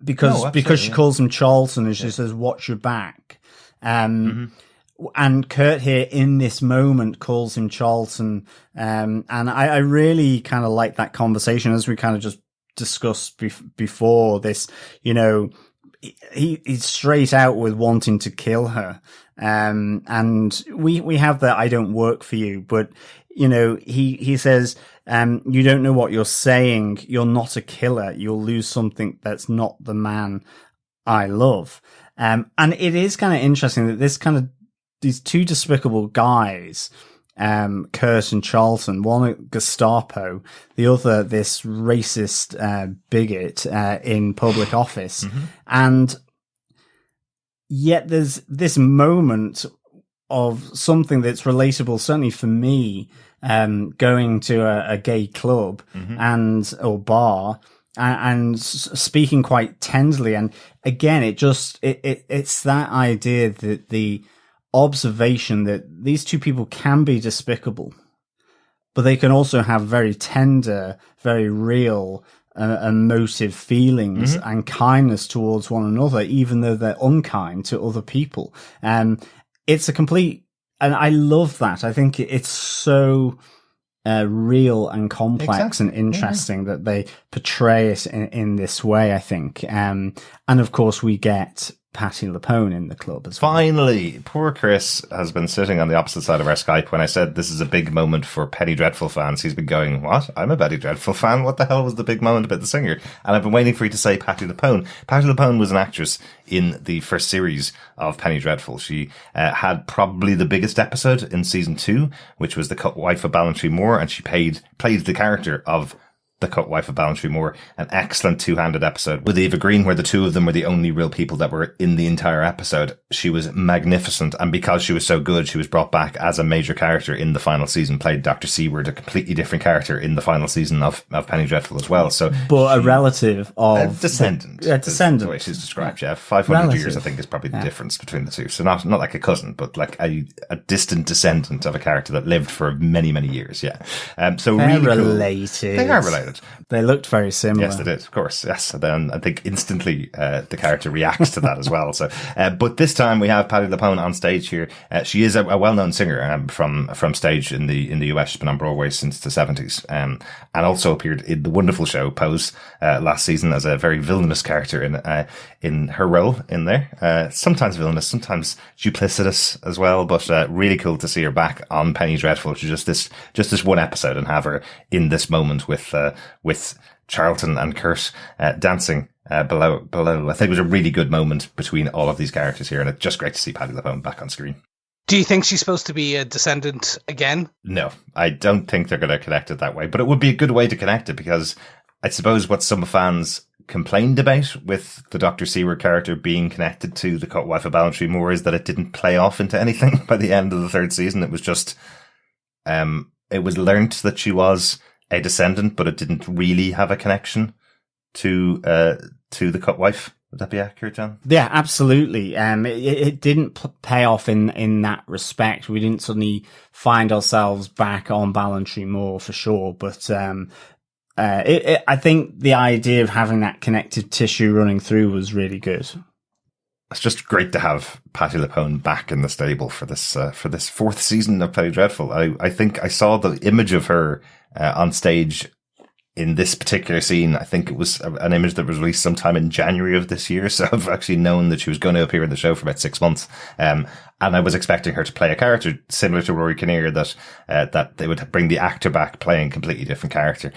Speaker 5: because she calls him Charlton, and she says, "Watch your back." And Kurt here in this moment calls him Charlton. And I really kind of like that conversation, as we kind of just discussed before this. He's straight out with wanting to kill her. And we have that "I don't work for you," but he says, "You don't know what you're saying. You're not a killer. You'll lose something that's not the man I love." And it is kind of interesting that these two despicable guys, Kurt and Charlton, one a Gestapo, the other this racist bigot in public office, and yet there's this moment of something that's relatable, certainly for me, going to a gay club or bar and speaking quite tenderly. And again, it's that idea that the observation that these two people can be despicable, but they can also have very tender, very real, emotive feelings and kindness towards one another, even though they're unkind to other people. It's a complete, and I love that. I think it's so real and complex and interesting that they portray it in this way, I think. And of course we get Patti LuPone in the club as well.
Speaker 1: Finally, poor Chris has been sitting on the opposite side of our Skype when I said this is a big moment for Penny Dreadful fans. He's been going, "What? I'm a Penny Dreadful fan. What the hell was the big moment about the singer?" And I've been waiting for you to say Patti LuPone. Patti LuPone was an actress in the first series of Penny Dreadful. She had probably the biggest episode in season 2, which was the wife of Ballantrae Moore, and she played the character of The Cut Wife of Ballantrae Moor, an excellent two-handed episode with Eva Green, where the two of them were the only real people that were in the entire episode. She was magnificent, and because she was so good, she was brought back as a major character in the final season, played Dr. Seward, a completely different character in the final season of Penny Dreadful as well. So,
Speaker 5: but a relative of
Speaker 1: a descendant.
Speaker 5: A descendant.
Speaker 1: The way she's described, yeah. 500 years, I think, is probably the difference between the two. So not like a cousin, but like a distant descendant of a character that lived for many, many years, yeah. So
Speaker 5: They're
Speaker 1: really
Speaker 5: related.
Speaker 1: Cool. They are related.
Speaker 5: They looked very similar.
Speaker 1: Yes, they did, of course. Yes. And then I think instantly the character reacts to that as well. So, but this time we have Patti LuPone on stage here. She is a well-known singer from stage in the US. She's been on Broadway since the 70s, and also appeared in the wonderful show Pose last season as a very villainous character in her role in there. Sometimes villainous, sometimes duplicitous as well. But really cool to see her back on Penny Dreadful, which is just this one episode, and have her in this moment with Charlton and Kurt dancing below. I think it was a really good moment between all of these characters here, and it's just great to see Patti LuPone back on screen.
Speaker 4: Do you think she's supposed to be a descendant again?
Speaker 1: No, I don't think they're going to connect it that way, but it would be a good way to connect it, because I suppose what some fans complained about with the Dr. Seward character being connected to the Cut Wife of Ballantrae Moor is that it didn't play off into anything by the end of the third season. It was just, it was learnt that she was a descendant, but it didn't really have a connection to the Cut Wife. Would that be accurate, John?
Speaker 5: Yeah, absolutely. It didn't pay off in that respect. We didn't suddenly find ourselves back on Ballantrae Moor for sure, but I think the idea of having that connective tissue running through was really good.
Speaker 1: It's just great to have Patti LuPone back in the stable for this fourth season of Penny Dreadful. I think I saw the image of her on stage in this particular scene. I think it was an image that was released sometime in January of this year. So I've actually known that she was going to appear in the show for about 6 months. And I was expecting her to play a character similar to Rory Kinnear, that they would bring the actor back playing a completely different character.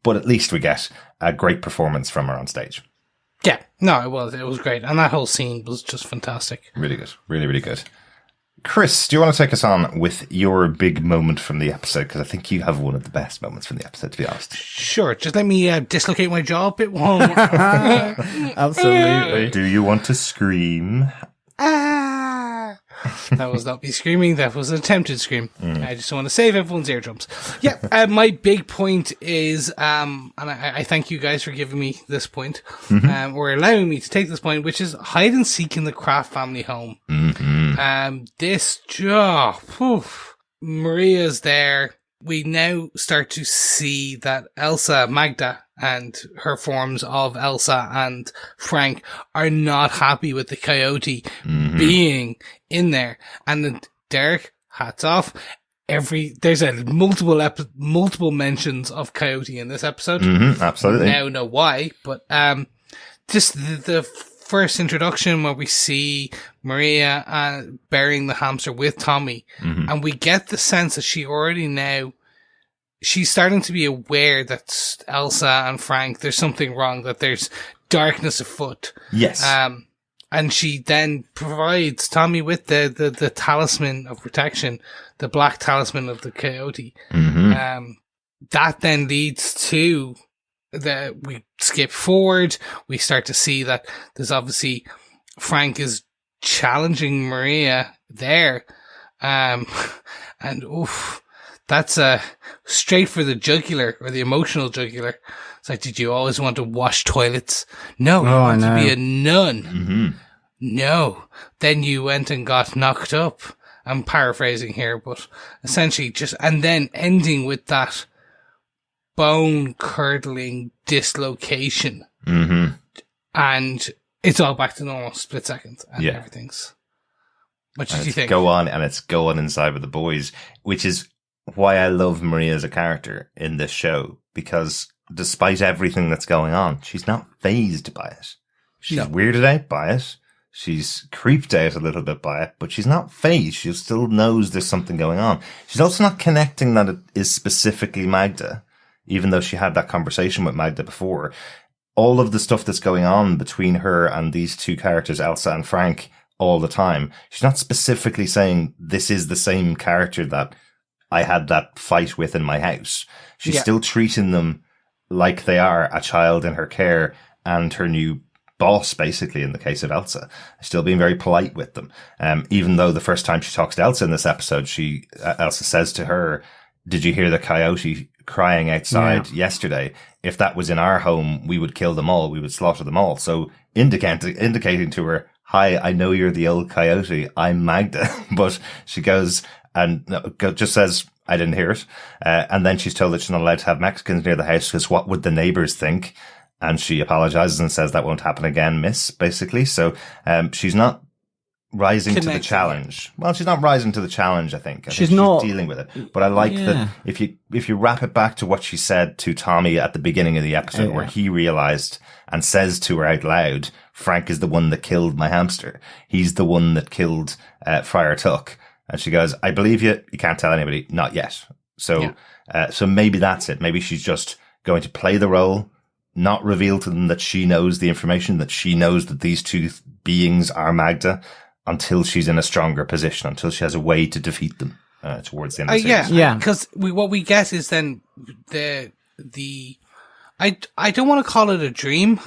Speaker 1: But at least we get a great performance from her on stage.
Speaker 4: Yeah, no, it was great. And that whole scene was just fantastic.
Speaker 1: Really good. Really, really good. Chris, do you want to take us on with your big moment from the episode? Because I think you have one of the best moments from the episode, to be honest.
Speaker 4: Sure. Just let me dislocate my jaw a bit.
Speaker 5: Absolutely.
Speaker 1: Do you want to scream?
Speaker 4: That was not me screaming. That was an attempted scream. I just want to save everyone's eardrums. Yeah. My big point is, and I thank you guys for giving me this point, or allowing me to take this point, which is hide and seek in the Craft family home. This job, Maria's there. We now start to see that Elsa, Magda, and her forms of Elsa and Frank are not happy with the coyote being in there. And then Derek, hats off. There's multiple mentions of coyote in this episode.
Speaker 1: Absolutely.
Speaker 4: Now know why, but just the first introduction where we see Maria burying the hamster with Tommy, and we get the sense that she's starting to be aware that Elsa and Frank, there's something wrong, that there's darkness afoot.
Speaker 1: Yes.
Speaker 4: And she then provides Tommy with the talisman of protection, the black talisman of the coyote. That then leads to we skip forward. We start to see that there's obviously Frank is challenging Maria there. And that's straight for the jugular, or the emotional jugular. It's like, did you always want to wash toilets? No, you want to be a nun. No. Then you went and got knocked up. I'm paraphrasing here, but essentially and then ending with that bone-curdling dislocation. And it's all back to normal, split second, and everything's... What did you think?
Speaker 1: Go on inside with the boys, which is why I love Maria as a character in this show, because despite everything that's going on, she's not fazed by it. She's weirded out by it. She's creeped out a little bit by it, but she's not fazed. She still knows there's something going on. She's also not connecting that it is specifically Magda, even though she had that conversation with Magda before. All of the stuff that's going on between her and these two characters, Elsa and Frank, all the time, she's not specifically saying this is the same character that I had that fight with in my house. She's still treating them like they are a child in her care and her new boss, basically, in the case of Elsa, still being very polite with them. Even though the first time she talks to Elsa in this episode, Elsa says to her, "Did you hear the coyote crying outside yesterday? If that was in our home, we would kill them all. We would slaughter them all." So indicating to her, "Hi, I know you're the old coyote. I'm Magda." But she goes and just says, "I didn't hear it." And then she's told that she's not allowed to have Mexicans near the house because what would the neighbors think? And she apologizes and says that won't happen again, miss, basically. So, she's not rising to the challenge. Well, she's not rising to the challenge, I think. She's dealing with it. But I like that if you wrap it back to what she said to Tommy at the beginning of the episode, where he realized and says to her out loud, "Frank is the one that killed my hamster. He's the one that killed, Friar Tuck." And she goes, "I believe you. You can't tell anybody. Not yet." So, so maybe that's it. Maybe she's just going to play the role, not reveal to them that she knows the information, that she knows that these two beings are Magda, until she's in a stronger position, until she has a way to defeat them towards the end of the series.
Speaker 4: Yeah, because what we get is then the I don't want to call it a dream,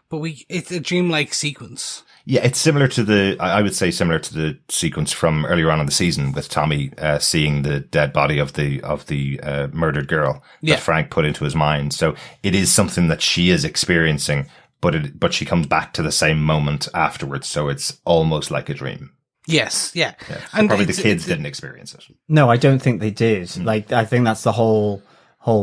Speaker 4: but it's a dreamlike sequence.
Speaker 1: Yeah, it's similar to I would say similar to the sequence from earlier on in the season with Tommy seeing the dead body of the murdered girl that Frank put into his mind. So it is something that she is experiencing, but she comes back to the same moment afterwards. So it's almost like a dream.
Speaker 4: Yes, yeah.
Speaker 1: So and probably the kids didn't experience it.
Speaker 5: No, I don't think they did. Like, I think that's the whole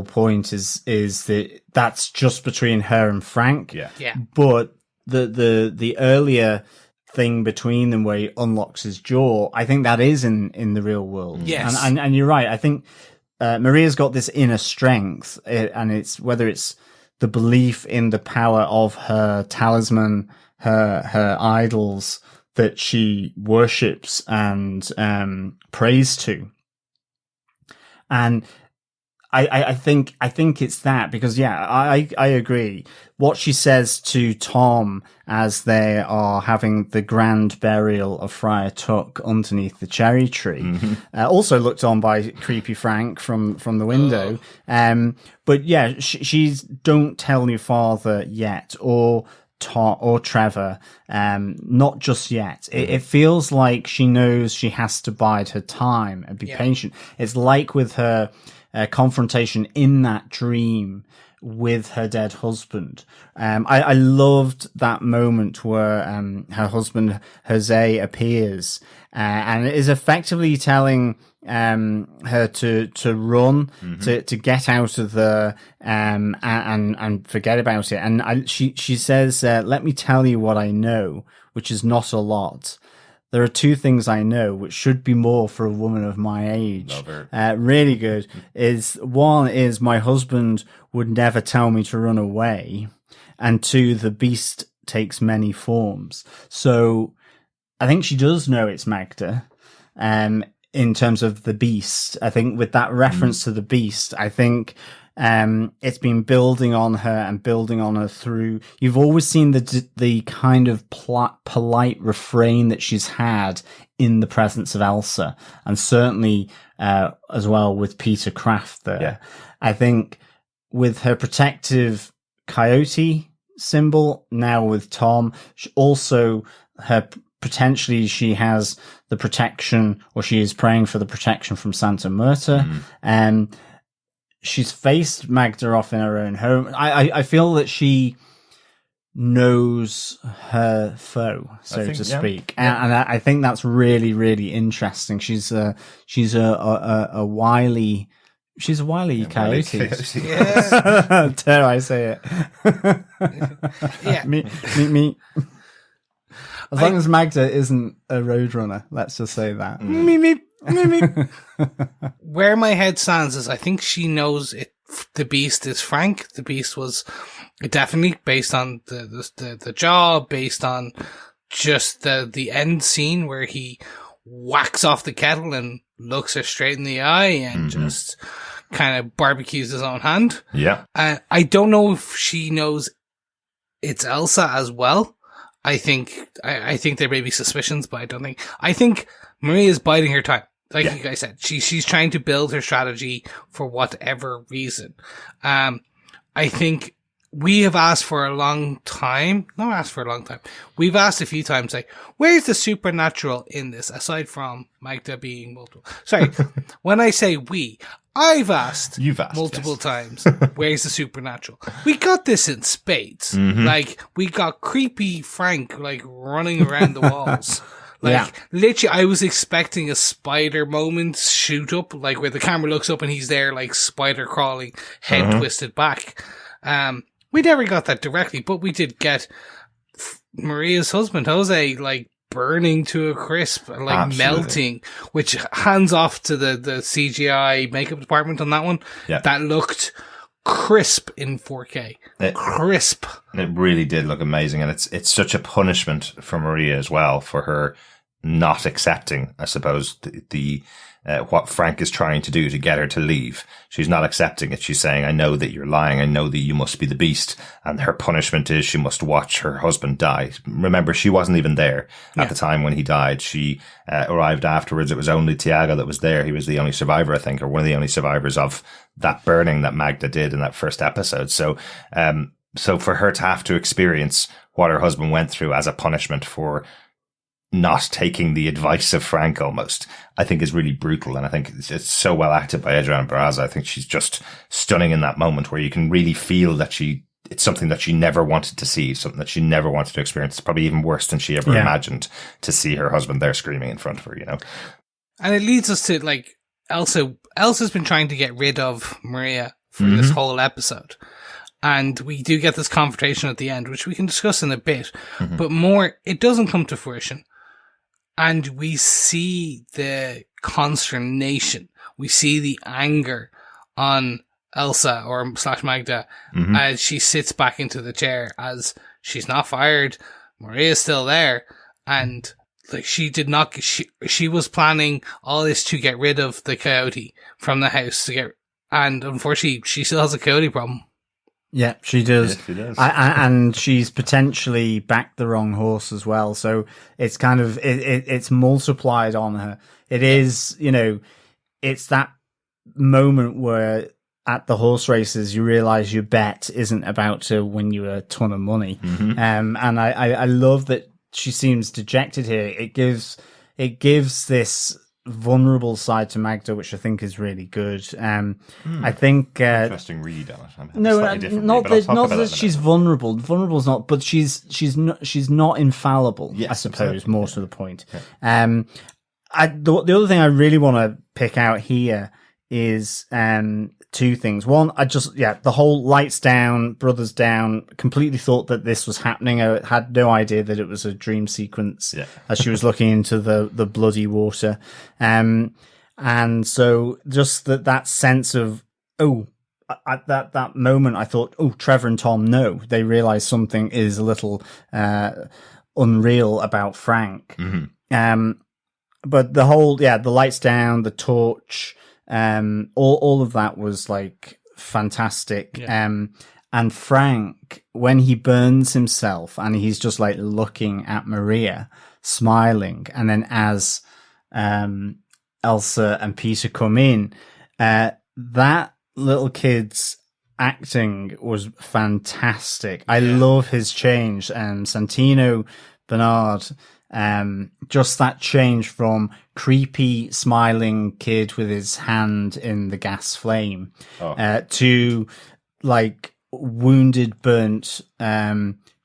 Speaker 5: point is that that's just between her and Frank.
Speaker 1: Yeah.
Speaker 5: But the earlier thing between them where he unlocks his jaw, I think that is in the real world.
Speaker 4: Yes.
Speaker 5: And you're right. I think Maria's got this inner strength, and it's whether it's the belief in the power of her talisman, her idols that she worships and prays to. And I think it's that, because I agree. What she says to Tom as they are having the grand burial of Friar Tuck underneath the cherry tree, also looked on by creepy Frank from the window. But yeah, she's "Don't tell your father yet," or Trevor, not just yet. It feels like she knows she has to bide her time and be patient. It's like with her confrontation in that dream with her dead husband. I loved that moment where her husband Jose appears and is effectively telling her to run, to get out of there and forget about it. And she says, "Let me tell you what I know, which is not a lot. There are two things I know, which should be more for a woman of my age."
Speaker 1: Love her.
Speaker 5: Really good. One is my husband would never tell me to run away. And two, the beast takes many forms. So I think she does know it's Magda. In terms of the beast, I think with that reference to the beast, I think it's been building on her through. You've always seen the kind of polite refrain that she's had in the presence of Elsa, and certainly as well with Peter Craft there.
Speaker 1: Yeah.
Speaker 5: I think with her protective coyote symbol now with Tom, also potentially she has the protection, or she is praying for the protection from Santa Muerta. She's faced Magda off in her own home. I feel that she knows her foe, so to speak. And I think that's really, really interesting. She's a wily coyote.
Speaker 4: Yeah.
Speaker 5: Dare I say it?
Speaker 4: Yeah.
Speaker 5: Me. As long as Magda isn't a roadrunner, let's just say that. Me.
Speaker 4: Where my head stands is I think she knows the beast is Frank. The beast was definitely based on the jaw, based on just the end scene where he whacks off the kettle and looks her straight in the eye and just kind of barbecues his own hand.
Speaker 1: Yeah.
Speaker 4: I don't know if she knows it's Elsa as well. I think there may be suspicions, but I don't think. I think Maria's biding her time. Like you guys said, she's trying to build her strategy for whatever reason. I think we have asked for a long time. We've asked a few times, like, where's the supernatural in this, aside from Magda being multiple? Sorry, when I say we, I've asked.
Speaker 1: You've asked
Speaker 4: multiple times, where's the supernatural? We got this in spades. Like, we got creepy Frank, like, running around the walls. Like, literally, I was expecting a spider moment shoot up, like, where the camera looks up and he's there, like, spider crawling, head twisted back. We never got that directly, but we did get Maria's husband, Jose, like, burning to a crisp and, like, melting, which hands off to the CGI makeup department on that one. Yeah. That looked crisp in 4K. Crisp.
Speaker 1: It really did look amazing. And it's such a punishment for Maria as well, for her not accepting, I suppose, the what Frank is trying to do to get her to leave. She's not accepting it. She's saying, I know that you're lying. I know that you must be the beast. And her punishment is she must watch her husband die. Remember, she wasn't even there at the time when he died. She arrived afterwards. It was only Tiago that was there. He was the only survivor, I think, or one of the only survivors of that burning that Magda did in that first episode. So for her to have to experience what her husband went through as a punishment for not taking the advice of Frank almost, I think is really brutal. And I think it's so well acted by Adriana Barraza. I think she's just stunning in that moment where you can really feel that it's something that she never wanted to see, something that she never wanted to experience. It's probably even worse than she ever imagined, to see her husband there screaming in front of her, you know?
Speaker 4: And it leads us to, like, Elsa's been trying to get rid of Maria for this whole episode. And we do get this confrontation at the end, which we can discuss in a bit, but more, it doesn't come to fruition. And we see the consternation. We see the anger on Elsa or / Magda as she sits back into the chair, as she's not fired. Maria's still there. And like, she was planning all this to get rid of the coyote from the house and unfortunately she still has a coyote problem.
Speaker 5: Yeah, she does.
Speaker 1: Yes, she does.
Speaker 5: And she's potentially backed the wrong horse as well. So it's kind of, it's multiplied on her. It is, you know, it's that moment where at the horse races, you realize your bet isn't about to win you a ton of money. And I love that she seems dejected here. It gives this vulnerable side to Magda, which I think is really good. I think
Speaker 1: interesting read on it.
Speaker 5: Not that she's vulnerable. Vulnerable's not, but she's not infallible. Yes, I suppose exactly. More to the point. Yeah. The other thing I really want to pick out here is two things. One, the whole lights down, brothers down, completely thought that this was happening. I had no idea that it was a dream sequence as she was looking into the bloody water. And so just that sense of, at that moment, I thought, Trevor and Tom know. They realize something is a little unreal about Frank. But the whole, the lights down, the torch, all of that was like fantastic. Yeah. And Frank, when he burns himself and he's just like looking at Maria, smiling, and then as Elsa and Peter come in, that little kid's acting was fantastic. I love his change. Santino Bernard, just that change from creepy smiling kid with his hand in the gas flame to like wounded, burnt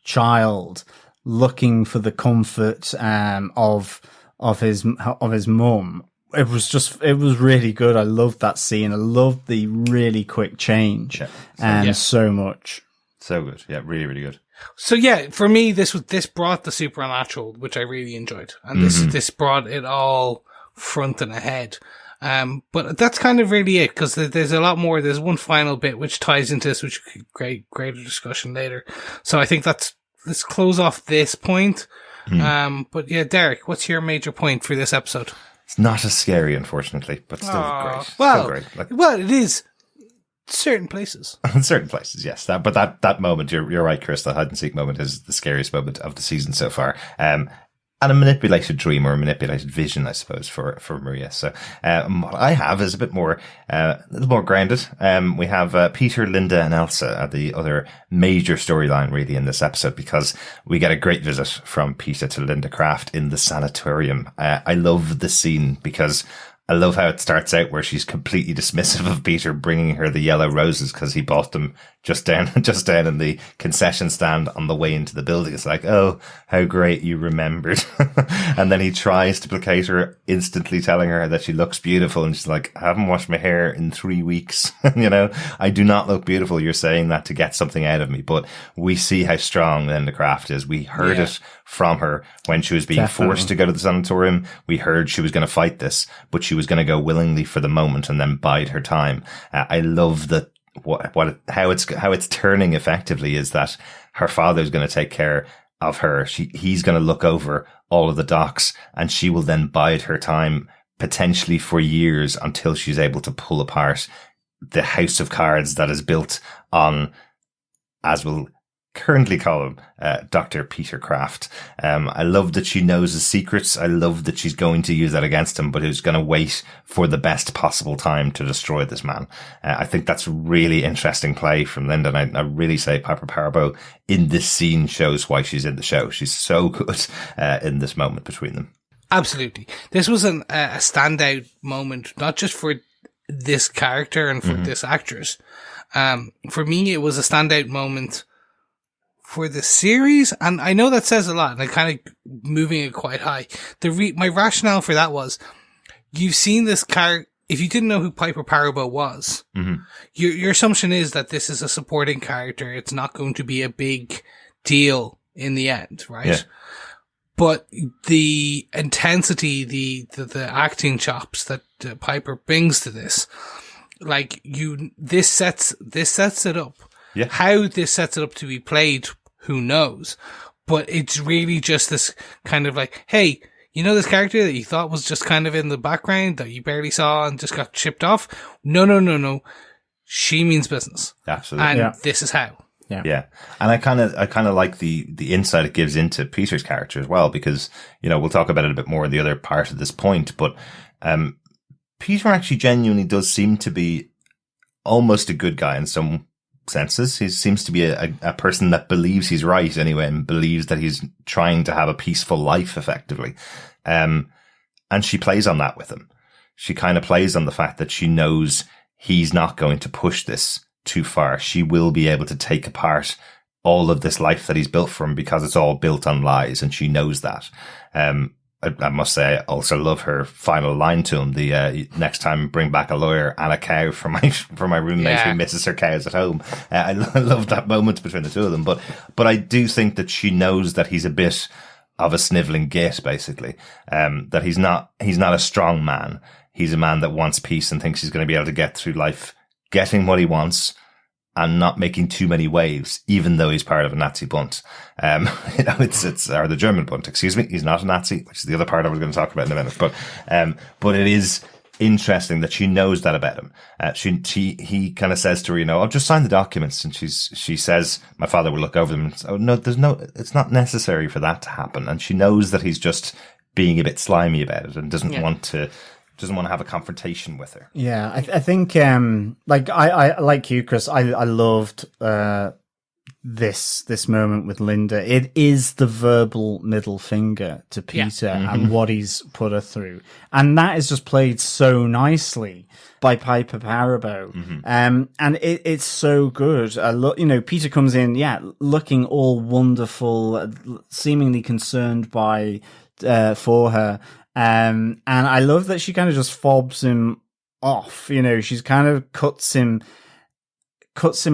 Speaker 5: child looking for the comfort of his mum. It was really good. I loved that scene. I loved the really quick change so much.
Speaker 1: So good. Yeah, really, really good.
Speaker 4: So yeah, for me, this brought the supernatural, which I really enjoyed, and this brought it all front and ahead. But that's kind of really it, because there's a lot more. There's one final bit which ties into this, which greater discussion later. So I think let's close off this point. But yeah, Derek, what's your major point for this episode?
Speaker 1: It's not as scary, unfortunately, but still great.
Speaker 4: Well,
Speaker 1: still great.
Speaker 4: Well, it is. Certain places.
Speaker 1: In certain places, yes. But that moment, you're right, Chris, that hide and seek moment is the scariest moment of the season so far. And a manipulated dream or a manipulated vision, I suppose, for Maria. So, what I have is a bit more, a little more grounded. We have, Peter, Linda and Elsa are the other major storyline really in this episode, because we get a great visit from Peter to Linda Craft in the sanatorium. I love the scene because I love how it starts out where she's completely dismissive of Peter bringing her the yellow roses because he bought them just down in the concession stand on the way into the building. It's like, oh, how great you remembered. And then he tries to placate her, instantly telling her that she looks beautiful. And she's like, I haven't washed my hair in 3 weeks. You know, I do not look beautiful. You're saying that to get something out of me. But we see how strong Linda Craft is. We heard it from her when she was being forced to go to the sanatorium. We heard she was going to fight this, but she was going to go willingly for the moment and then bide her time. I love that how it's turning effectively is that her father's going to take care of her. He's going to look over all of the docs, and she will then bide her time potentially for years until she's able to pull apart the house of cards that is built on, as we'll currently call him, Dr. Peter Craft. I love that she knows his secrets. I love that she's going to use that against him, but who's going to wait for the best possible time to destroy this man. I think that's really interesting play from Linda, and I really say Piper Parabo in this scene shows why she's in the show. She's so good in this moment between them.
Speaker 4: Absolutely. This was a standout moment, not just for this character and for this actress. For me, it was a standout moment for the series, and I know that says a lot, and I kind of moving it quite high. My rationale for that was, you've seen this character. If you didn't know who Piper Parabo was, your assumption is that this is a supporting character. It's not going to be a big deal in the end, right? Yeah. But the intensity, the acting chops that Piper brings to this, this sets it up.
Speaker 1: Yeah.
Speaker 4: How this sets it up to be played, who knows? But it's really just this kind of like, hey, you know this character that you thought was just kind of in the background that you barely saw and just got chipped off? No. She means business.
Speaker 1: Absolutely.
Speaker 4: And this is how.
Speaker 1: Yeah. And I kind of like the insight it gives into Peter's character as well, because, you know, we'll talk about it a bit more in the other part of this point, but, Peter actually genuinely does seem to be almost a good guy in some senses. He seems to be a person that believes he's right anyway, and believes that he's trying to have a peaceful life effectively. And she plays on that with him. She kind of plays on the fact that she knows he's not going to push this too far. She will be able to take apart all of this life that he's built for him, because it's all built on lies, and she knows that. I must say, I also love her final line to him. The next time, bring back a lawyer and a cow for my roommate who misses her cows at home. I love that moment between the two of them. But I do think that she knows that he's a bit of a sniveling git, basically. That he's not a strong man. He's a man that wants peace and thinks he's going to be able to get through life getting what he wants and not making too many waves, even though he's part of a Nazi bunt. Or the German bunt, excuse me. He's not a Nazi, which is the other part I was going to talk about in a minute. But it is interesting that she knows that about him. He kind of says to her, you know, I'll just sign the documents. And she says, my father will look over them. And, oh, no, it's not necessary for that to happen. And she knows that he's just being a bit slimy about it and doesn't want to have a confrontation with her.
Speaker 5: Yeah, I think, I like you, Chris, I loved, this moment with Linda. It is the verbal middle finger to Peter and what he's put her through. And that is just played so nicely by Piper Parabo. And it's so good. Peter comes in, looking all wonderful, seemingly concerned for her. And I love that she kind of just fobs him off. You know, she's kind of cuts him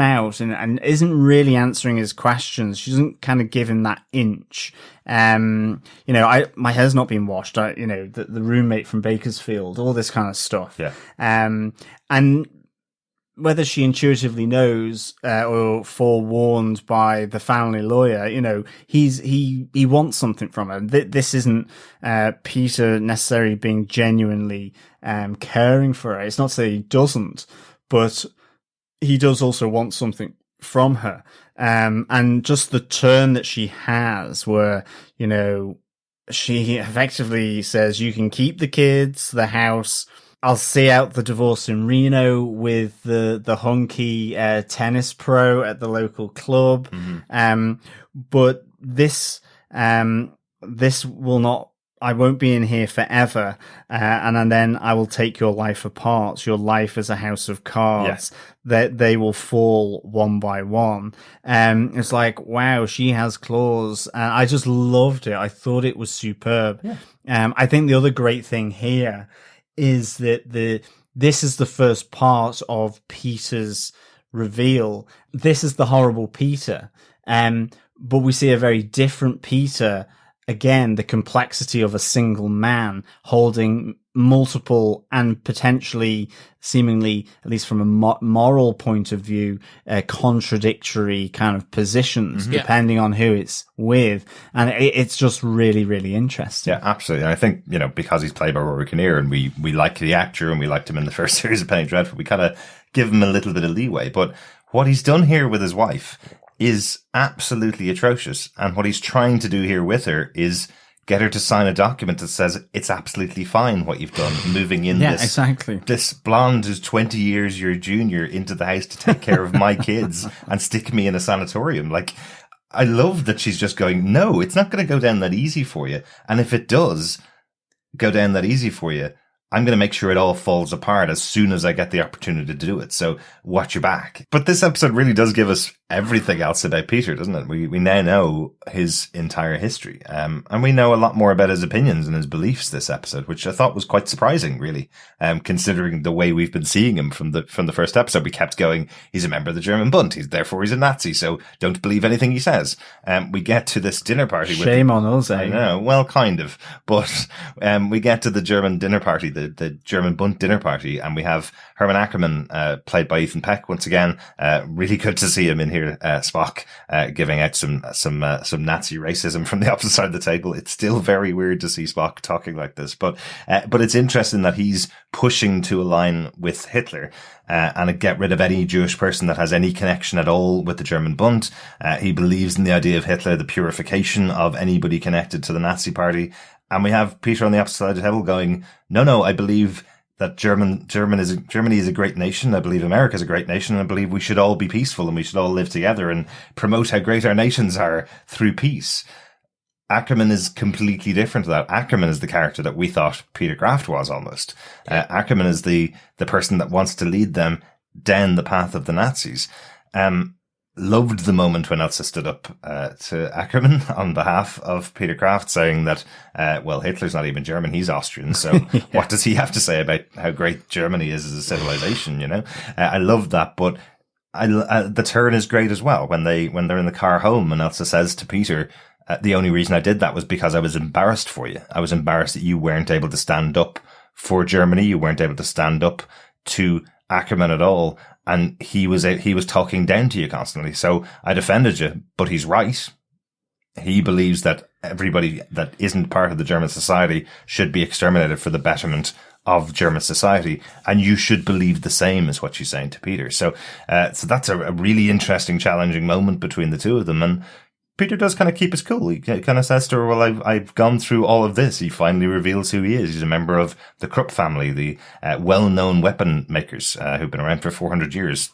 Speaker 5: out and isn't really answering his questions. She doesn't kind of give him that inch. My hair's not been washed. The roommate from Bakersfield, all this kind of stuff.
Speaker 1: Yeah.
Speaker 5: And whether she intuitively knows or forewarned by the family lawyer, he wants something from her. This isn't Peter necessarily being genuinely caring for her. It's not to say he doesn't, but he does also want something from her. And just the turn that she has, where she effectively says, you can keep the kids, the house. I'll see out the divorce in Reno with the hunky tennis pro at the local club. But this will not, I won't be in here forever. And then I will take your life apart, your life as a house of cards. That they will fall one by one. It's like, wow, she has claws. I just loved it. I thought it was superb. I think the other great thing here is that this is the first part of Peter's reveal. This is the horrible Peter. But we see a very different Peter. Again, the complexity of a single man holding multiple and potentially, seemingly, at least from a moral point of view, contradictory kind of positions, depending on who it's with. And it's just really, really interesting.
Speaker 1: Yeah, absolutely. And I think, because he's played by Rory Kinnear and we like the actor and we liked him in the first series of Penny Dreadful, we kind of give him a little bit of leeway. But what he's done here with his wife is absolutely atrocious. And what he's trying to do here with her is get her to sign a document that says it's absolutely fine what you've done, moving in this blonde who's 20 years your junior into the house to take care of my kids and stick me in a sanatorium. Like, I love that she's just going, no, it's not going to go down that easy for you. And if it does go down that easy for you, I'm going to make sure it all falls apart as soon as I get the opportunity to do it. So watch your back. But this episode really does give us everything else about Peter, doesn't it? We now know his entire history. And we know a lot more about his opinions and his beliefs this episode, which I thought was quite surprising, really. Considering the way we've been seeing him from the first episode. We kept going, he's a member of the German Bund. Therefore he's a Nazi. So don't believe anything he says. We get to this dinner party.
Speaker 5: Shame on us, eh?
Speaker 1: I know. Well, kind of. But, we get to the German dinner party, the German Bund dinner party, and we have Herman Ackerman, played by Ethan Peck once again. Really good to see him in here, Spock, giving out some Nazi racism from the opposite side of the table. It's still very weird to see Spock talking like this, but it's interesting that he's pushing to align with Hitler, and get rid of any Jewish person that has any connection at all with the German Bund. He believes in the idea of Hitler, the purification of anybody connected to the Nazi party. And we have Peter on the opposite side of the table going, no, I believe that Germany is a great nation. I believe America is a great nation. And I believe we should all be peaceful and we should all live together and promote how great our nations are through peace. Ackerman is completely different to that. Ackerman is the character that we thought Peter Craft was almost. Ackerman is the person that wants to lead them down the path of the Nazis. Loved the moment when Elsa stood up to Ackerman on behalf of Peter Craft, saying that, Hitler's not even German, he's Austrian, so what does he have to say about how great Germany is as a civilization, I love that, but the turn is great as well when they're in the car home and Elsa says to Peter, the only reason I did that was because I was embarrassed for you. I was embarrassed that you weren't able to stand up for Germany, you weren't able to stand up to Ackerman at all. And he was talking down to you constantly. So I defended you, but he's right. He believes that everybody that isn't part of the German society should be exterminated for the betterment of German society. And you should believe the same, is what she's saying to Peter. So that's a really interesting, challenging moment between the two of them. And Peter does kind of keep his cool. He kind of says to her, well, I've gone through all of this. He finally reveals who he is. He's a member of the Krupp family, the well-known weapon makers who've been around for 400 years.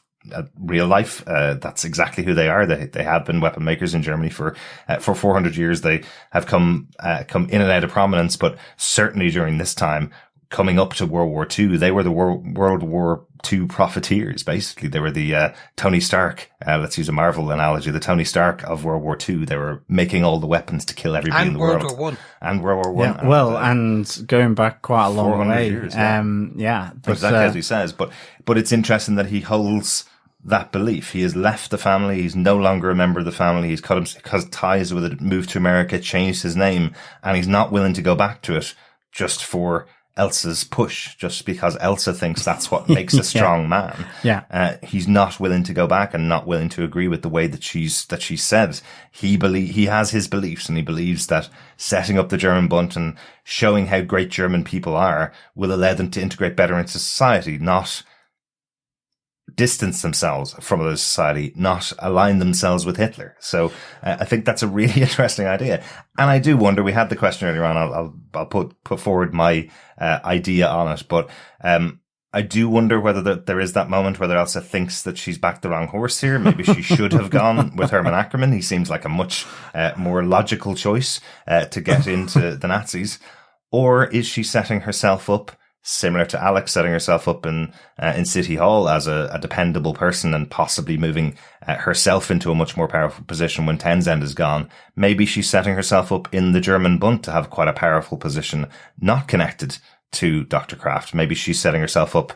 Speaker 1: Real life, that's exactly who they are. They have been weapon makers in Germany for 400 years. They have come in and out of prominence, but certainly during this time, coming up to World War II, they were the World War II profiteers, basically. They were the Tony Stark, let's use a Marvel analogy, the Tony Stark of World War II. They were making all the weapons to kill everybody in the world.
Speaker 4: World War I.
Speaker 1: And World War I.
Speaker 5: Yeah, and going back quite a long way.
Speaker 1: Years,
Speaker 5: But
Speaker 1: exactly as he says. But it's interesting that he holds that belief. He has left the family. He's no longer a member of the family. He's cut ties with it, moved to America, changed his name, and he's not willing to go back to it just for Elsa's push, just because Elsa thinks that's what makes a strong man.
Speaker 5: Yeah.
Speaker 1: He's not willing to go back and not willing to agree with the way that she said. He has his beliefs, and he believes that setting up the German Bund and showing how great German people are will allow them to integrate better into society, not distance themselves from the society, not align themselves with Hitler. So I think that's a really interesting idea. And I do wonder, we had the question earlier on, I'll put forward my idea on it, but I do wonder whether there is that moment whether Elsa thinks that she's backed the wrong horse here. Maybe she should have gone with Hermann Ackermann. He seems like a much more logical choice to get into the Nazis. Or is she setting herself up, similar to Alex setting herself up in City Hall, as a dependable person, and possibly moving herself into a much more powerful position when Townsend is gone? Maybe she's setting herself up in the German Bund to have quite a powerful position, not connected to Dr. Craft. Maybe she's setting herself up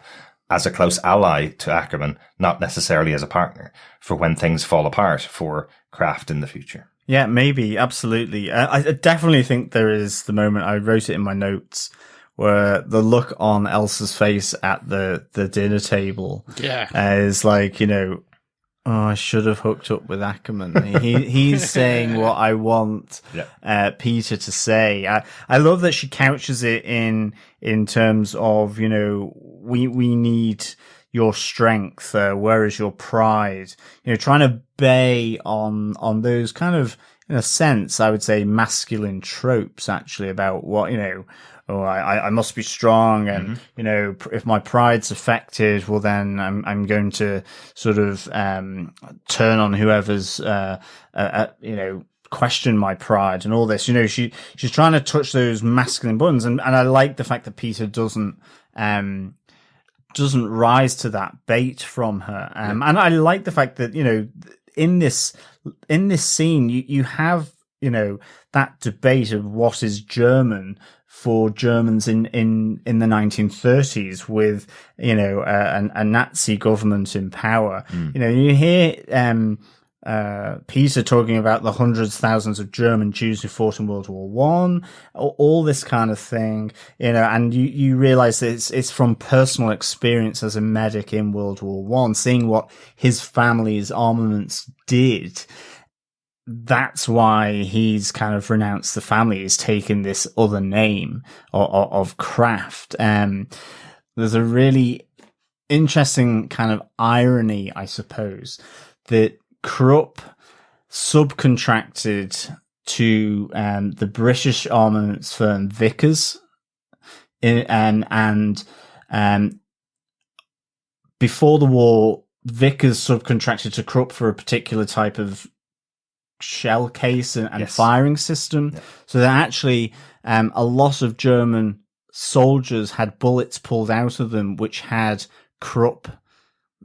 Speaker 1: as a close ally to Ackermann, not necessarily as a partner, for when things fall apart for Craft in the future.
Speaker 5: Yeah, maybe. Absolutely. I definitely think there is the moment, I wrote it in my notes, where the look on Elsa's face at the dinner table is like, you know, oh, I should have hooked up with Ackermann. He's saying what I want Peter to say. I love that she couches it in terms of, you know, we need your strength. Where is your pride? You know, trying to bay on those kind of, in a sense, I would say masculine tropes, actually, about what, you know, oh, I must be strong, and you know, if my pride's affected, well, then I'm going to sort of turn on whoever's you know, question my pride and all this. You know, she's trying to touch those masculine buttons, and I like the fact that Peter doesn't rise to that bait from her, and I like the fact that, you know, in this scene you have, you know, that debate of what is German for Germans in the 1930s, with, you know, a Nazi government in power. You know, you hear Peter talking about the hundreds, thousands of German Jews who fought in World War One, all this kind of thing, you know, and you realize that it's from personal experience as a medic in World War One, seeing what his family's armaments did. That's why he's kind of renounced the family. He's taken this other name of Craft. There's a really interesting kind of irony, I suppose, that Krupp subcontracted to the British armaments firm Vickers, and before the war, Vickers subcontracted to Krupp for a particular type of shell case and firing system. So that actually a lot of German soldiers had bullets pulled out of them which had Krupp,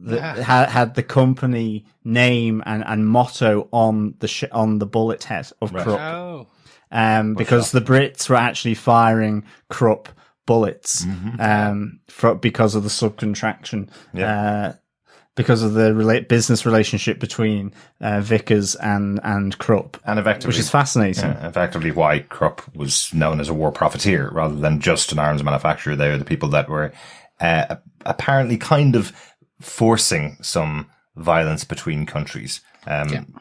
Speaker 5: had the company name and motto on the bullet head of Krupp. Because the Brits were actually firing Krupp bullets because of the subcontraction. Because of the business relationship between Vickers and Krupp, and effectively, which is fascinating.
Speaker 1: Effectively, why Krupp was known as a war profiteer rather than just an arms manufacturer. They were the people that were apparently kind of forcing some violence between countries.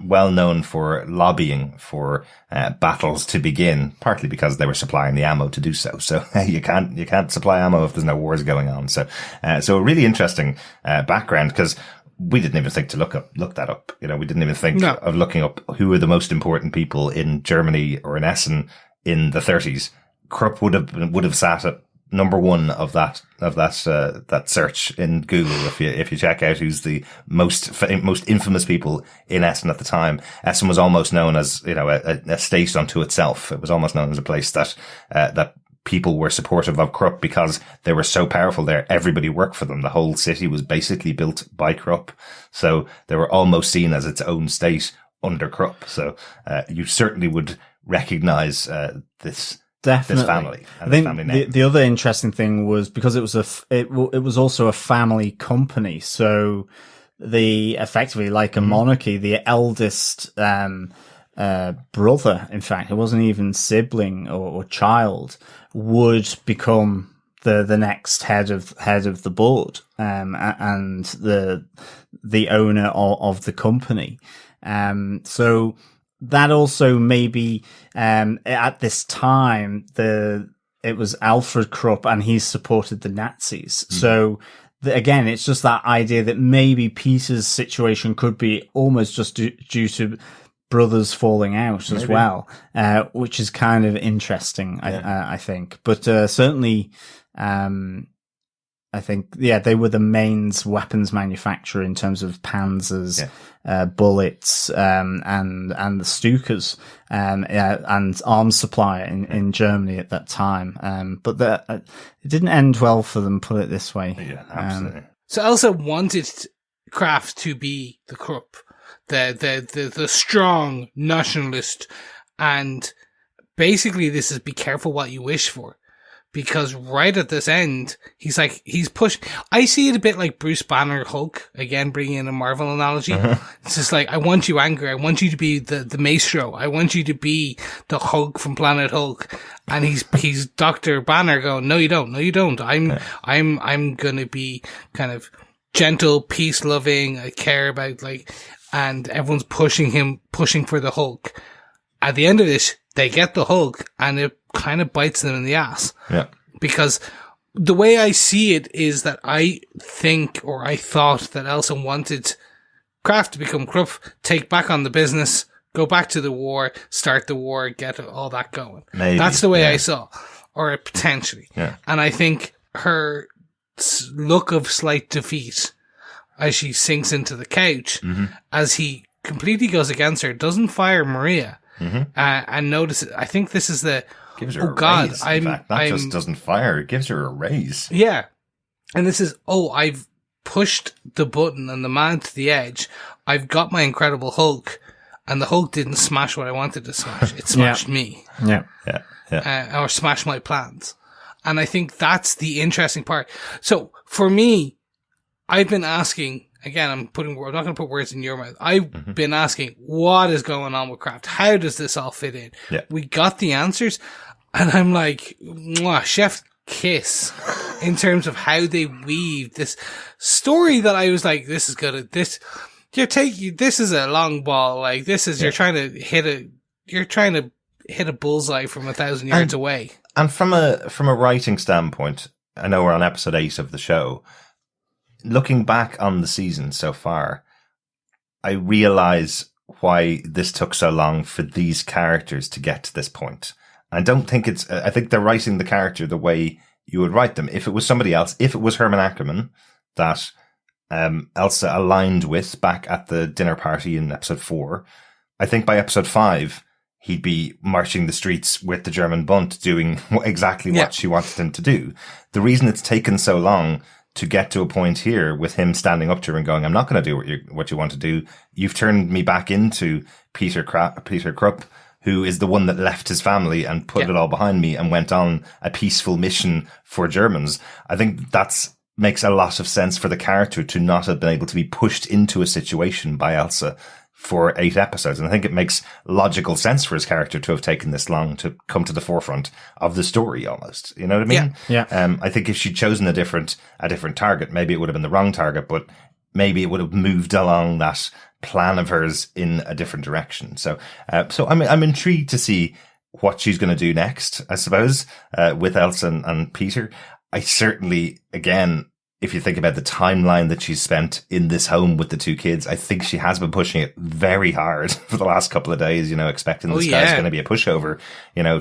Speaker 1: Well known for lobbying for battles to begin, partly because they were supplying the ammo to do so. So you can't supply ammo if there's no wars going on. So a really interesting background, because we didn't even think to look that up. You know, we didn't even think of looking up who are the most important people in Germany or in Essen in the 30s. Krupp would have sat at number one of that search in Google. If you check out who's the most infamous people in Essen at the time, Essen was almost known as, you know, a state unto itself. It was almost known as a place that people were supportive of Krupp because they were so powerful there. Everybody worked for them. The whole city was basically built by Krupp, so they were almost seen as its own state under Krupp. So you certainly would recognize this.
Speaker 5: Definitely.
Speaker 1: This family.
Speaker 5: I think the other interesting thing was because it was also a family company. So effectively like a monarchy, the eldest brother, in fact, it wasn't even sibling or child, would become the next head of the board and the owner of the company. So that also maybe at this time it was Alfred Krupp and he supported the Nazis. So again, it's just that idea that maybe Peter's situation could be almost just due to brothers falling out as well, which is kind of interesting, I think. But certainly, I think, they were the main weapons manufacturer in terms of panzers, bullets, and the Stukas, and arms supplier in Germany at that time. But it didn't end well for them, put it this way.
Speaker 1: Yeah, absolutely.
Speaker 4: So Elsa wanted Craft to be the Krupp, the strong nationalist, and basically this is be careful what you wish for. Because right at this end, he's pushing. I see it a bit like Bruce Banner Hulk, again, bringing in a Marvel analogy. It's just like, I want you angry. I want you to be the Maestro. I want you to be the Hulk from Planet Hulk. And he's Dr. Banner going, no, you don't. No, you don't. I'm gonna be kind of gentle, peace loving. I care about and everyone's pushing for the Hulk. At the end of this, they get the Hulk and it kind of bites them in the ass.
Speaker 1: Yeah.
Speaker 4: Because the way I see it is that I thought that Elsa wanted Craft to become Krupp, take back on the business, go back to the war, start the war, get all that going.
Speaker 1: Maybe.
Speaker 4: That's the way I saw, or potentially.
Speaker 1: Yeah.
Speaker 4: And I think her look of slight defeat as she sinks into the couch, as he completely goes against her, doesn't fire Maria. And notice, I think this is
Speaker 1: gives her a raise. In fact, just doesn't fire, it gives her a raise.
Speaker 4: Yeah. And this is, I've pushed the button and the man to the edge. I've got my Incredible Hulk, and the Hulk didn't smash what I wanted to smash. It smashed me.
Speaker 1: Yeah.
Speaker 4: Or smashed my plans. And I think that's the interesting part. So for me, I've been asking, again, I'm not going to put words in your mouth. I've been asking, what is going on with Craft? How does this all fit in?
Speaker 1: Yeah.
Speaker 4: We got the answers, and I'm like, chef kiss in terms of how they weave this story that I was like, this is good. This is a long ball. Like, this is, you're trying to hit a bullseye from 1,000 yards away.
Speaker 1: And from a writing standpoint, I know we're on episode 8 of the show. Looking back on the season so far, I realize why this took so long for these characters to get to this point. I don't think I think they're writing the character the way you would write them. If it was somebody else, if it was Herman Ackerman that Elsa aligned with back at the dinner party in episode 4, I think by episode 5, he'd be marching the streets with the German Bund doing exactly what she wanted him to do. The reason it's taken so long to get to a point here with him standing up to her and going, I'm not going to do what you want to do. You've turned me back into Peter Krupp, who is the one that left his family and put it all behind me and went on a peaceful mission for Germans. I think that's makes a lot of sense for the character to not have been able to be pushed into a situation by Elsa for 8 episodes. And I think it makes logical sense for his character to have taken this long to come to the forefront of the story almost. You know what I mean?
Speaker 5: Yeah.
Speaker 1: I think if she'd chosen a different target, maybe it would have been the wrong target, but maybe it would have moved along that plan of hers in a different direction. So I'm intrigued to see what she's going to do next, I suppose, with Elsa and Peter. I certainly, again, if you think about the timeline that she's spent in this home with the 2 kids, I think she has been pushing it very hard for the last couple of days, expecting this guy's going to be a pushover.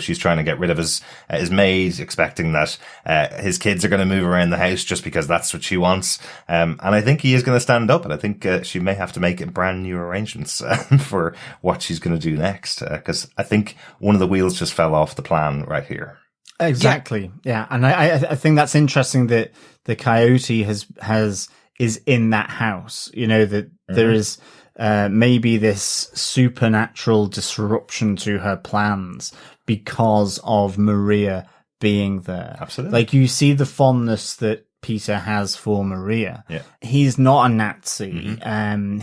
Speaker 1: She's trying to get rid of his maid, expecting that his kids are going to move around the house just because that's what she wants. And I think he is going to stand up, and I think she may have to make brand new arrangements for what she's going to do next, because I think one of the wheels just fell off the plan right here.
Speaker 5: Exactly. Yeah. And I think that's interesting that the coyote is in that house, that there is, maybe this supernatural disruption to her plans because of Maria being there.
Speaker 1: Absolutely.
Speaker 5: Like, you see the fondness that Peter has for Maria.
Speaker 1: Yeah.
Speaker 5: He's not a Nazi.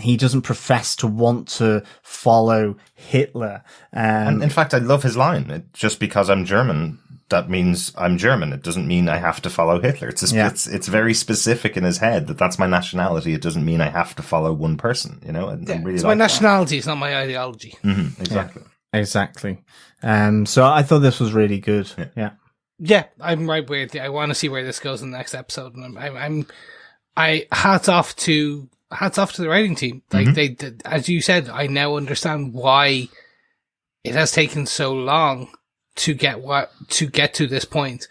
Speaker 5: He doesn't profess to want to follow Hitler.
Speaker 1: And in fact, I love his line. Just because I'm German, that means I'm German. It doesn't mean I have to follow Hitler. It's very specific in his head that that's my nationality. It doesn't mean I have to follow one person, Really
Speaker 4: it's my nationality. It's not my ideology.
Speaker 1: Exactly.
Speaker 5: Yeah, exactly. So I thought this was really good. Yeah.
Speaker 4: Yeah, I'm right where I want to see where this goes in the next episode. And hats off to the writing team. Like they, as you said, I now understand why it has taken so long to get to this point,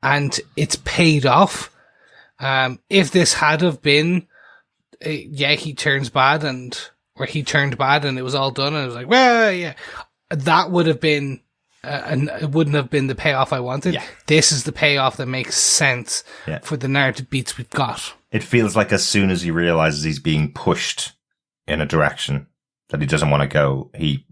Speaker 4: and it's paid off. If this had have been, he turned bad and it was all done, and it was like, well, yeah, that would have been, and it wouldn't have been the payoff I wanted. Yeah. This is the payoff that makes sense for the narrative beats we've got.
Speaker 1: It feels like as soon as he realizes he's being pushed in a direction that he doesn't want to go, he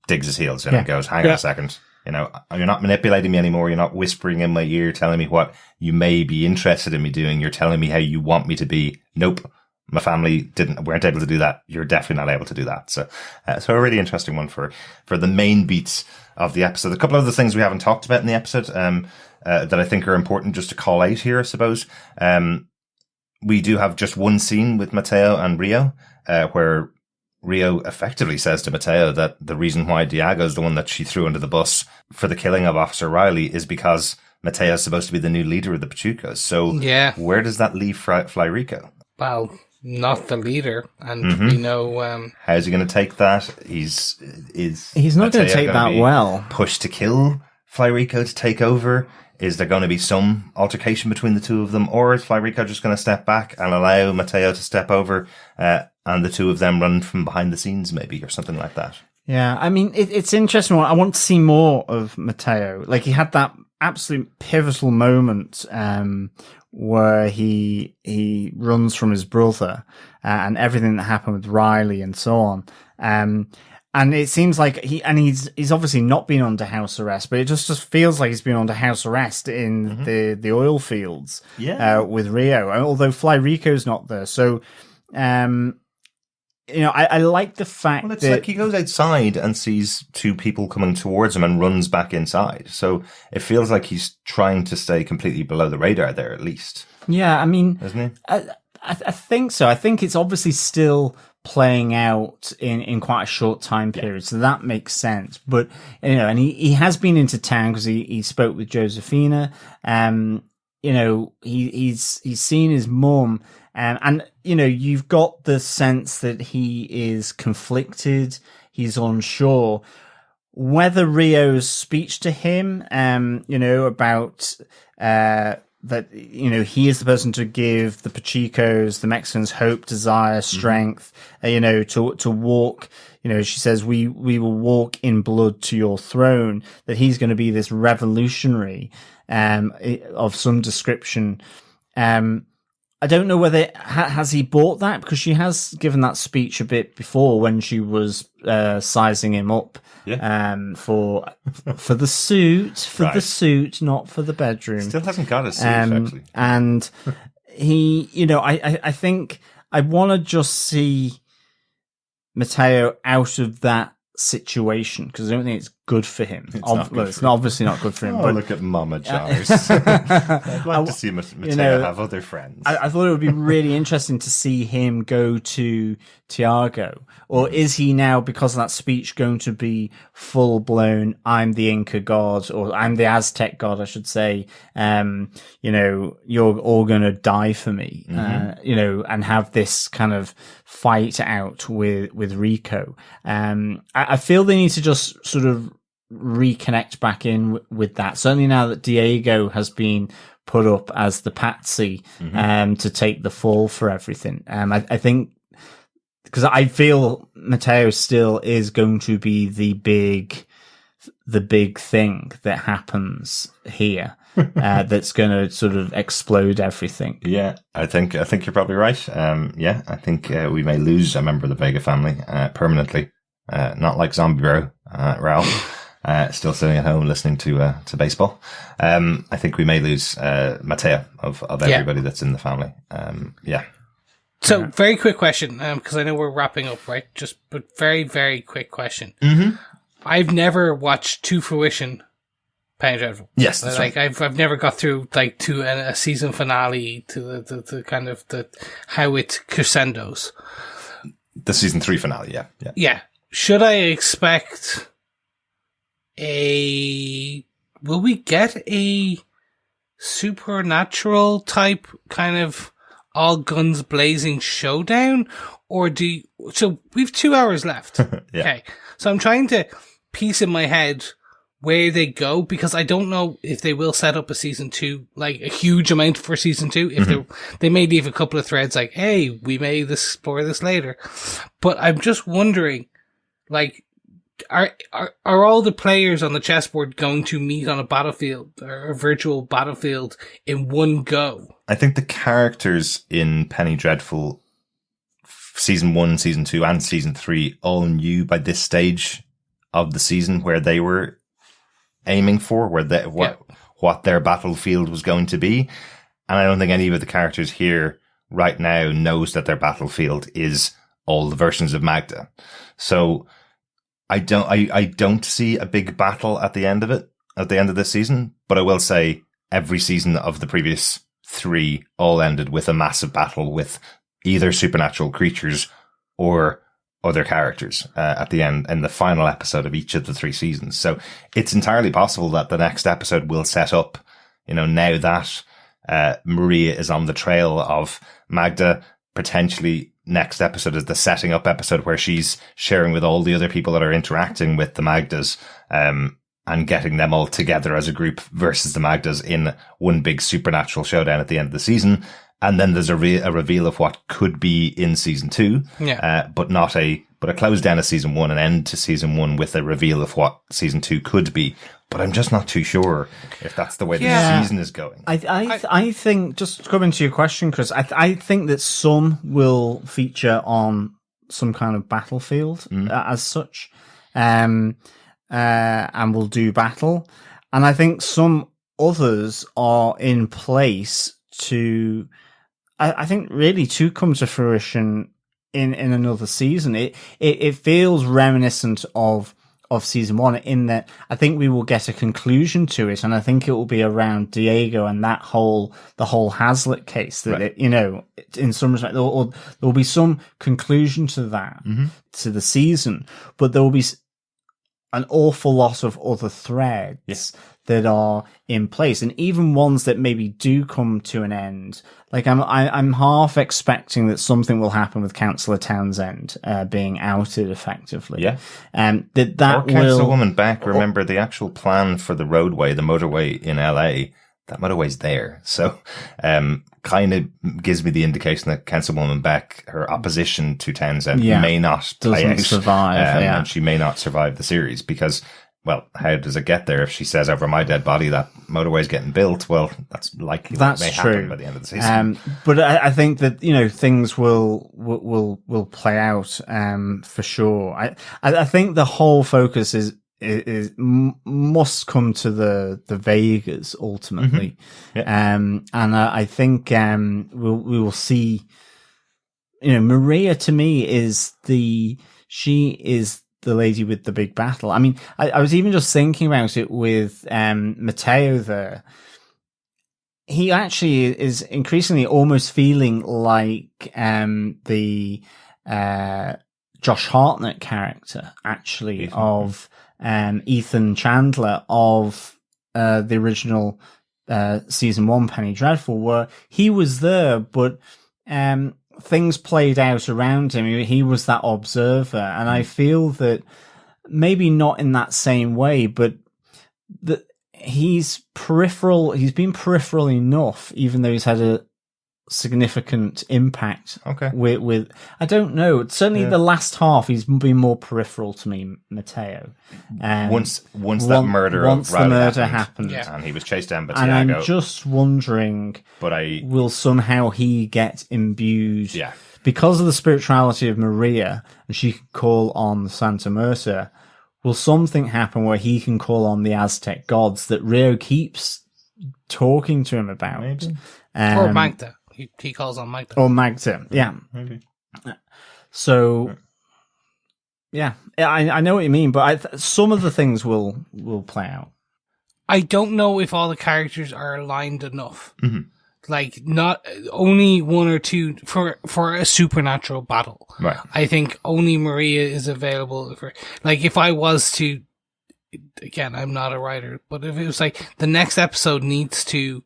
Speaker 1: digs his heels in and goes, hang on a second. You know, you're not manipulating me anymore. You're not whispering in my ear, telling me what you may be interested in me doing. You're telling me how you want me to be. Nope. My family weren't able to do that. You're definitely not able to do that. So a really interesting one for the main beats of the episode. A couple of other things we haven't talked about in the episode, that I think are important just to call out here, I suppose. We do have just one scene with Mateo and Rio, where Rio effectively says to Mateo that the reason why Tiago is the one that she threw under the bus for the killing of Officer Riley is because Mateo is supposed to be the new leader of the Pachucos. So where does that leave Fly Rico?
Speaker 4: Well, not the leader, and we know
Speaker 1: how's he going to take that? He's
Speaker 5: not going to take that well.
Speaker 1: Pushed to kill Fly Rico to take over. Is there going to be some altercation between the two of them, or is Fly Rico just going to step back and allow Mateo to step over, and the two of them run from behind the scenes, maybe, or something like that?
Speaker 5: Yeah, I mean, it's interesting. I want to see more of Mateo. Like, he had that absolute pivotal moment where he runs from his brother and everything that happened with Riley and so on. And it seems like he's obviously not been under house arrest, but it just feels like he's been under house arrest in the oil fields with Rio, although Fly Rico's not there. So, I like the fact
Speaker 1: that like he goes outside and sees two people coming towards him and runs back inside. So it feels like he's trying to stay completely below the radar there, at least.
Speaker 5: Yeah, I mean,
Speaker 1: isn't he?
Speaker 5: I think so. I think it's obviously still playing out in quite a short time period, so that makes sense. But and he has been into town because he spoke with Josephina. He's seen his mum. And you've got the sense that he is conflicted. He's unsure whether Rio's speech to him, about, that, he is the person to give the Pachucos, the Mexicans, hope, desire, strength, to walk, she says, we will walk in blood to your throne, that he's going to be this revolutionary, of some description. I don't know whether has he bought that, because she has given that speech a bit before when she was sizing him up for the suit, the suit, not for the bedroom.
Speaker 1: Still hasn't got a suit, actually.
Speaker 5: And he, I think I want to just see Mateo out of that situation, because I don't think it's good for him. It's obviously not good for him. But
Speaker 1: look at Mama Jars. I'd like to see Mateo have other friends.
Speaker 5: I thought it would be really interesting to see him go to Tiago, or is he now, because of that speech, going to be full blown? I'm the Inca god, or I'm the Aztec god, I should say. You're all going to die for me. And have this kind of fight out with Rico. I feel they need to just sort of reconnect back in with that. Certainly now that Diego has been put up as the patsy, to take the fall for everything. I think, because I feel Mateo still is going to be the big thing that happens here. That's going to sort of explode everything.
Speaker 1: Yeah, I think you're probably right. I think we may lose a member of the Vega family permanently. Not like Zombie Bro, Ralph, still sitting at home listening to baseball. I think we may lose Mateo of everybody that's in the family.
Speaker 4: So, very quick question, because I know we're wrapping up, right? But very, very quick question. I've never watched To Fruition, Penny Dreadful.
Speaker 1: Yes, that's right.
Speaker 4: I've never got through to a season finale, to the kind of how it crescendos.
Speaker 1: The season 3 finale, yeah.
Speaker 4: Should I expect will we get a supernatural type kind of all guns blazing showdown, or so we've 2 hours left.
Speaker 1: Yeah.
Speaker 4: Okay. So I'm trying to piece in my head where they go, because I don't know if they will set up a season 2, like a huge amount for season 2. If they may leave a couple of threads like, hey, we may explore this later. But I'm just wondering, like, are all the players on the chessboard going to meet on a battlefield or a virtual battlefield in one go?
Speaker 1: I think the characters in Penny Dreadful season 1, season 2, and season 3 all knew by this stage of the season where they were aiming for, what their battlefield was going to be. And I don't think any of the characters here right now knows that their battlefield is all the versions of Magda. So I don't see a big battle at the end of this season, but I will say every season of the previous 3 all ended with a massive battle with either supernatural creatures or other characters at the end, in the final episode of each of the 3 seasons. So it's entirely possible that the next episode will set up, now that Maria is on the trail of Magda, potentially next episode is the setting up episode where she's sharing with all the other people that are interacting with the Magdas, and getting them all together as a group versus the Magdas in one big supernatural showdown at the end of the season. And then there's a reveal of what could be in season 2, but a close down of season 1 and end to season 1 with a reveal of what season 2 could be. But I'm just not too sure if that's the way the season is going.
Speaker 5: I think, just coming to your question, Chris, I think that some will feature on some kind of battlefield as such, and will do battle. And I think some others are in place to, I think, really to come to fruition in another season. It feels reminiscent of season 1 in that I think we will get a conclusion to it, and I think it will be around Diego and the whole Hazlitt case that
Speaker 1: right.
Speaker 5: In some respect there will be some conclusion to that, to the season, but there will be an awful lot of other threads that are in place, and even ones that maybe do come to an end. Like I'm half expecting that something will happen with Councillor Townsend being outed effectively.
Speaker 1: Yeah,
Speaker 5: that
Speaker 1: or Councilwoman Beck. Remember, the actual plan for the motorway in LA. That motorway's there, so kind of gives me the indication that Councilwoman Beck, her opposition to Townsend, may not
Speaker 5: survive,
Speaker 1: and she may not survive the series because, well, how does it get there? If she says over my dead body that motorway's getting built, well, that's likely that may happen by the end of the season.
Speaker 5: But I think that things will play out for sure. I think the whole focus must come to the Vegas ultimately. And I think we will see. Maria to me is the lady with the big battle. I mean, I was even just thinking about it with Mateo there. He actually is increasingly almost feeling like the Josh Hartnett character, actually, of Ethan Chandler of the original season 1 Penny Dreadful, where he was there, but things played out around him. He was that observer, and I feel that maybe not in that same way, but that he's been peripheral enough, even though he's had a significant impact. With I don't know, certainly the last half he's been more peripheral to me, Mateo.
Speaker 1: Once the murder
Speaker 5: happened,
Speaker 1: and he was chased down by
Speaker 5: and
Speaker 1: Tiago.
Speaker 5: I'm just wondering, will somehow he get imbued because of the spirituality of Maria, and she can call on Santa Muerta? Will something happen where he can call on the Aztec gods that Rio keeps talking to him about?
Speaker 1: Maybe.
Speaker 4: Or Magda. He calls on Magda.
Speaker 5: Or Magda, yeah.
Speaker 1: Maybe.
Speaker 5: So, yeah, I know what you mean, but some of the things will play out.
Speaker 4: I don't know if all the characters are aligned enough. Like, not only one or two for a supernatural battle.
Speaker 1: Right.
Speaker 4: I think only Maria is available for, like, if I was to, again, I'm not a writer, but if it was like the next episode needs to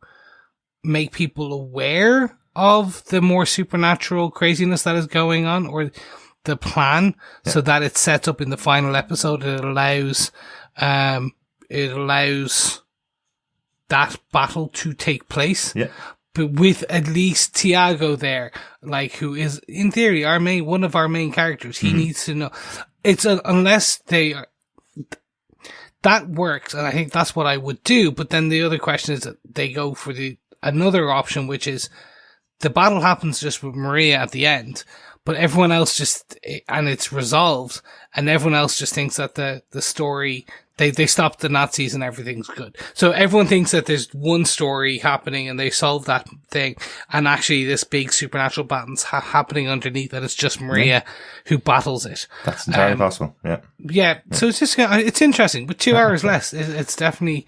Speaker 4: make people aware of the more supernatural craziness that is going on, or the plan, so that it's set up in the final episode. It allows that battle to take place. Yeah. But with at least Tiago there, like, who is in theory one of our main characters. He needs to know. It's unless they are, that works, and I think that's what I would do. But then the other question is that they go for another option, which is the battle happens just with Maria at the end, but everyone else and it's resolved, and everyone else just thinks that the story, they stopped the Nazis and everything's good. So everyone thinks that there's one story happening and they solve that thing, and actually this big supernatural battle's happening underneath, and it's just Maria who battles it.
Speaker 1: That's entirely possible. Yeah.
Speaker 4: Yeah. So it's just, it's interesting, but 2 hours less. It's definitely,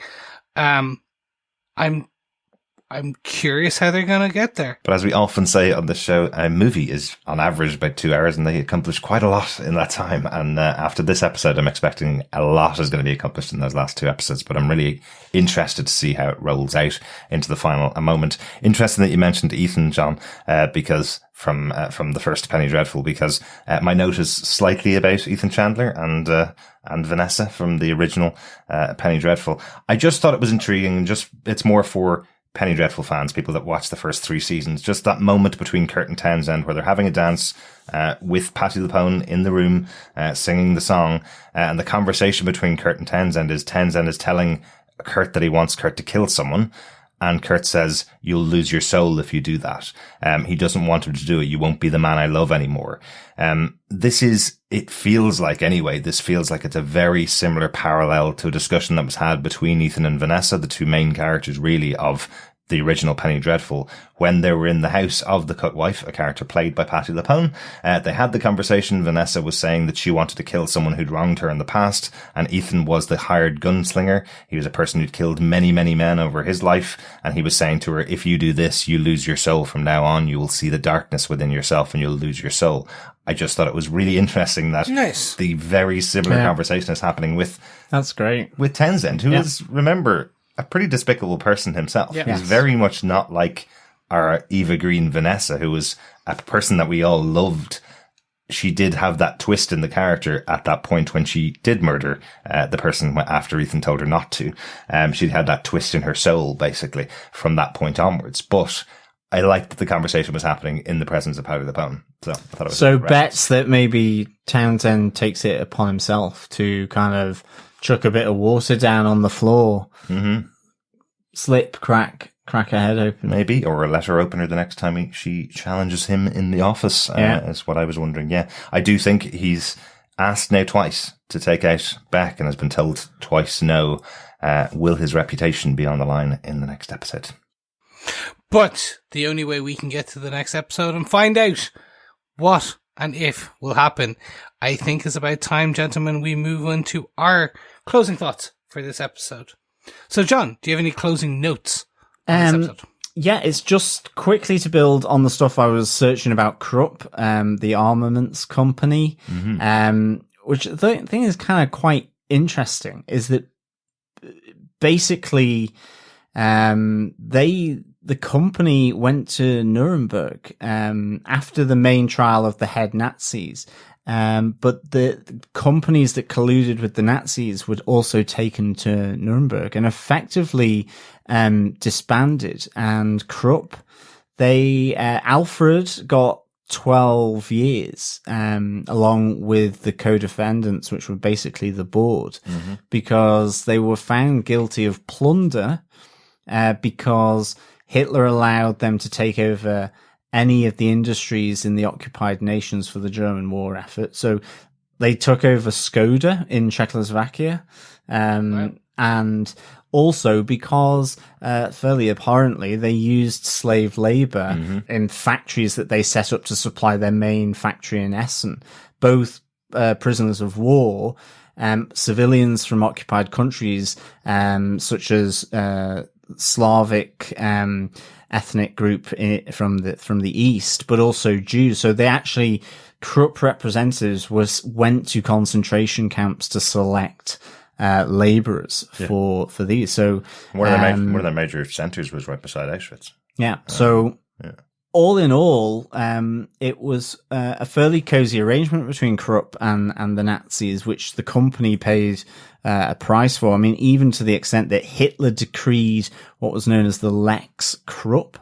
Speaker 4: I'm curious how they're going to get there.
Speaker 1: But as we often say on the show, a movie is on average about 2 hours, and they accomplish quite a lot in that time. And after this episode, I'm expecting a lot is going to be accomplished in those last 2 episodes. But I'm really interested to see how it rolls out into the final moment. Interesting that you mentioned Ethan, John, because from the first Penny Dreadful, because my note is slightly about Ethan Chandler and Vanessa from the original Penny Dreadful. I just thought it was intriguing. It's more for Penny Dreadful fans, people that watched the first 3 seasons, just that moment between Kurt and Townsend where they're having a dance with Patti LuPone in the room singing the song, and the conversation between Kurt and Townsend is telling Kurt that he wants Kurt to kill someone, and Kurt says, "You'll lose your soul if you do that." He doesn't want him to do it. "You won't be the man I love anymore." It feels like it's a very similar parallel to a discussion that was had between Ethan and Vanessa, the 2 main characters really of the original Penny Dreadful, when they were in the house of the cut wife, a character played by Patti LuPone. They had the conversation. Vanessa was saying that she wanted to kill someone who'd wronged her in the past, and Ethan was the hired gunslinger. He was a person who'd killed many, many men over his life, and he was saying to her, "If you do this, you lose your soul. From now on, you will see the darkness within yourself and you'll lose your soul." I just thought it was really interesting that the very similar conversation is happening with Townsend, who is, remember, a pretty despicable person himself. Yeah. He's very much not like our Eva Green Vanessa, who was a person that we all loved. She did have that twist in the character at that point when she did murder the person after Ethan told her not to. She'd had that twist in her soul, basically, from that point onwards. But I liked that the conversation was happening in the presence of Patti LuPone. So I thought it was
Speaker 5: bets that maybe Townsend takes it upon himself to kind of chuck a bit of water down on the floor, slip, crack her head open.
Speaker 1: Maybe, or a letter opener the next time she challenges him in the office, is what I was wondering. Yeah, I do think he's asked now twice to take out Beck and has been told twice no. Will his reputation be on the line in the next episode?
Speaker 4: But the only way we can get to the next episode and find out what and if will happen, I think is about time, gentlemen, we move on to our closing thoughts for this episode. So, John, do you have any closing notes on this episode?
Speaker 5: Yeah, it's just quickly to build on the stuff I was searching about Krupp, the armaments company, which the thing is kind of quite interesting, is that basically the company went to Nuremberg after the main trial of the head Nazis. But the companies that colluded with the Nazis were also taken to Nuremberg and effectively disbanded. And Krupp, Alfred got 12 years, along with the co-defendants, which were basically the board, because they were found guilty of plunder, because Hitler allowed them to take over any of the industries in the occupied nations for the German war effort. So they took over Skoda in Czechoslovakia, and also because, fairly apparently, they used slave labor in factories that they set up to supply their main factory in Essen. Both prisoners of war, civilians from occupied countries, such as Slavic ethnic group from the east, but also Jews. So they actually, Krupp representatives went to concentration camps to select laborers for these. So
Speaker 1: one of their major centers was right beside Auschwitz.
Speaker 5: Yeah. So all in all, it was a fairly cozy arrangement between Krupp and the Nazis, which the company paid a price for. I mean, even to the extent that Hitler decreed what was known as the Lex Krupp,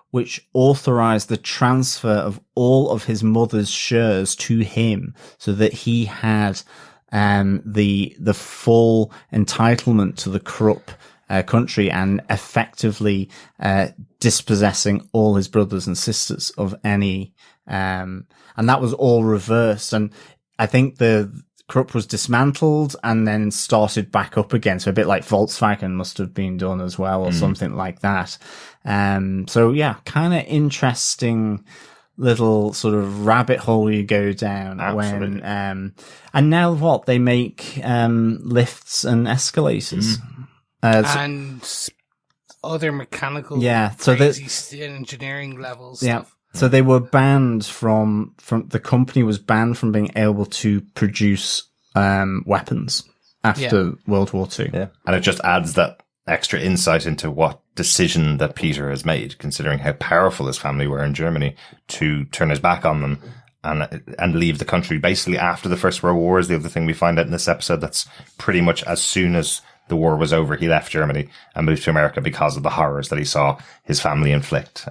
Speaker 5: which authorized the transfer of all of his mother's shares to him, so that he had the full entitlement to the Krupp country, and effectively dispossessing all his brothers and sisters of any, and that was all reversed. And I think the Krupp was dismantled and then started back up again. So a bit like Volkswagen must have been done as well, or something like that. So yeah, kind of interesting little sort of rabbit hole you go down.
Speaker 1: Absolutely.
Speaker 5: When, and now what? They make, lifts and escalators.
Speaker 4: And other mechanical,
Speaker 5: so
Speaker 4: crazy engineering levels.
Speaker 5: Yeah.
Speaker 4: Stuff.
Speaker 5: So they were banned from the company was banned from being able to produce weapons after World War II.
Speaker 1: Yeah. And it just adds that extra insight into what decision that Peter has made, considering how powerful his family were in Germany, to turn his back on them and leave the country basically after the First World War is the other thing we find out in this episode. That's pretty much as soon as the war was over, he left Germany and moved to America because of the horrors that he saw his family inflict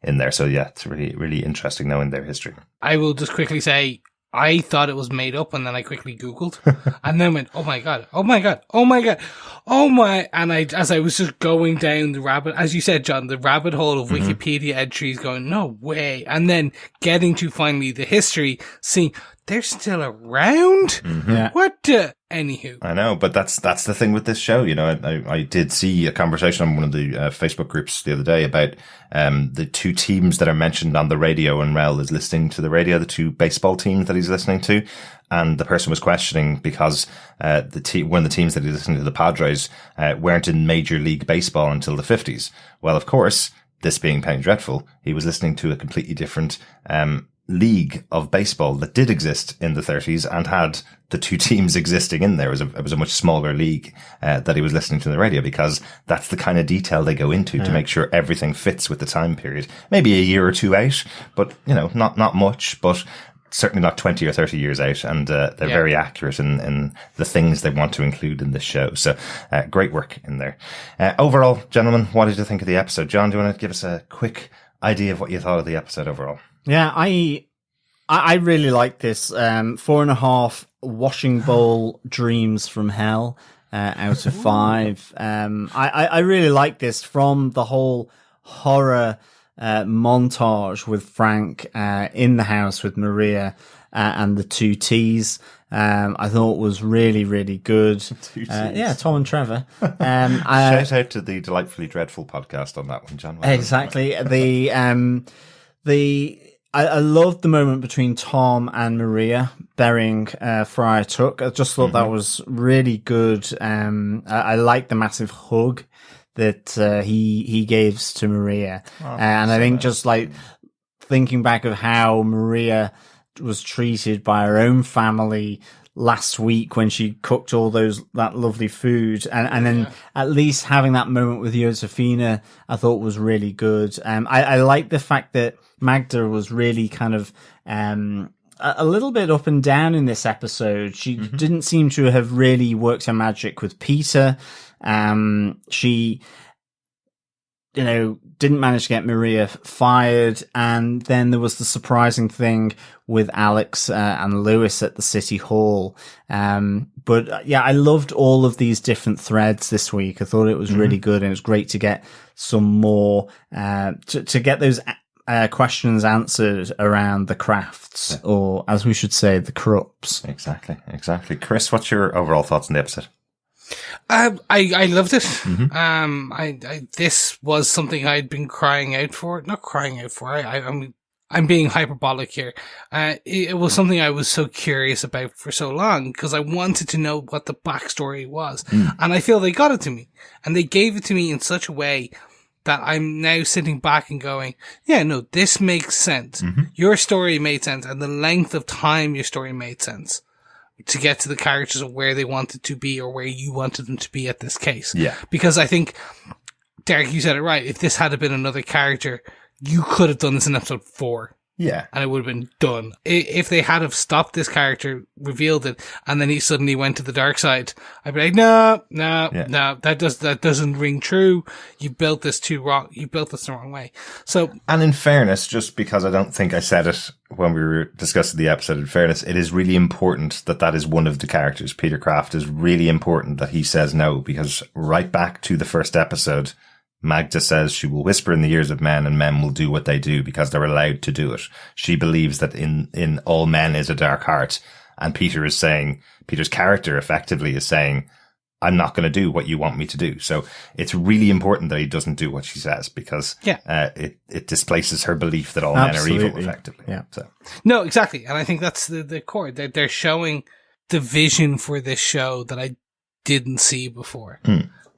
Speaker 1: in there. So yeah, it's really, really interesting knowing their history.
Speaker 4: I will just quickly say, I thought it was made up, and then I quickly Googled and then went, oh my God. And as I was just going down the rabbit, as you said, John, the rabbit hole of Wikipedia entries, going, no way. And then getting to finally the history, seeing they're still around.
Speaker 5: Yeah.
Speaker 4: What? Anywho.
Speaker 1: I know, but that's the thing with this show. You know, I did see a conversation on one of the Facebook groups the other day about the two teams that are mentioned on the radio, and Rel is listening to the radio, the two baseball teams that he's listening to. And the person was questioning because one of the teams that he's listening to, the Padres, weren't in Major League Baseball until the 50s. Well, of course, this being Penny Dreadful, he was listening to a completely different league of baseball that did exist in the 30s and had the two teams existing in there. It was a much smaller league that he was listening to on the radio, because that's the kind of detail they go into to make sure everything fits with the time period. Maybe a year or two out, but you know, not much, but certainly not 20 or 30 years out. And they're very accurate in the things they want to include in this show. So great work in there. Overall, gentlemen, what did you think of the episode? John, do you want to give us a quick idea of what you thought of the episode overall?
Speaker 5: Yeah, I really like this. 4.5 washing bowl dreams from hell out of 5. I really like this, from the whole horror montage with Frank in the house with Maria and the two T's. I thought was really, really good. Yeah, Tom and Trevor.
Speaker 1: Shout out to the Delightfully Dreadful podcast on that one, John. Well
Speaker 5: exactly. I loved the moment between Tom and Maria burying Friar Tuck. I just thought that was really good. I liked the massive hug that he gives to Maria. And I think just like thinking back of how Maria was treated by her own family last week when she cooked all that lovely food, and then at least having that moment with Josefina, I thought was really good. I like the fact that Magda was really kind of a little bit up and down in this episode. She didn't seem to have really worked her magic with Peter. She, you know, didn't manage to get Maria fired. And then there was the surprising thing with Alex and Lewis at the City Hall. But yeah, I loved all of these different threads this week. I thought it was really good, and it was great to get some more, to get those questions answered around the Crafts, or as we should say, the Krupps.
Speaker 1: Exactly. Chris, what's your overall thoughts on the episode?
Speaker 4: I loved it. This was something I'd been crying out for. Not crying out for. I'm being hyperbolic here. It was something I was so curious about for so long, because I wanted to know what the backstory was. And I feel they got it to me, and they gave it to me in such a way that I'm now sitting back and going, yeah, no, this makes sense. Your story made sense, and the length of time your story made sense to get to the characters of where they wanted to be, or where you wanted them to be at this case.
Speaker 1: Yeah.
Speaker 4: Because I think, Derek, you said it right. If this had been another character, you could have done this in episode 4.
Speaker 1: Yeah.
Speaker 4: And it would have been done. If they had have stopped this character, revealed it, and then he suddenly went to the dark side, I'd be like, no, that doesn't ring true. You built this the wrong way. So,
Speaker 1: and in fairness, just because I don't think I said it when we were discussing the episode, in fairness, it is really important that is one of the characters. Peter Craft is really important that he says no, because right back to the first episode, Magda says she will whisper in the ears of men and men will do what they do because they're allowed to do it. She believes that in all men is a dark heart. And Peter's character effectively is saying, I'm not going to do what you want me to do. So it's really important that he doesn't do what she says because it displaces her belief that all men are evil effectively.
Speaker 5: Yeah.
Speaker 1: So.
Speaker 4: No, exactly. And I think that's the core. They're showing the vision for this show that I didn't see before.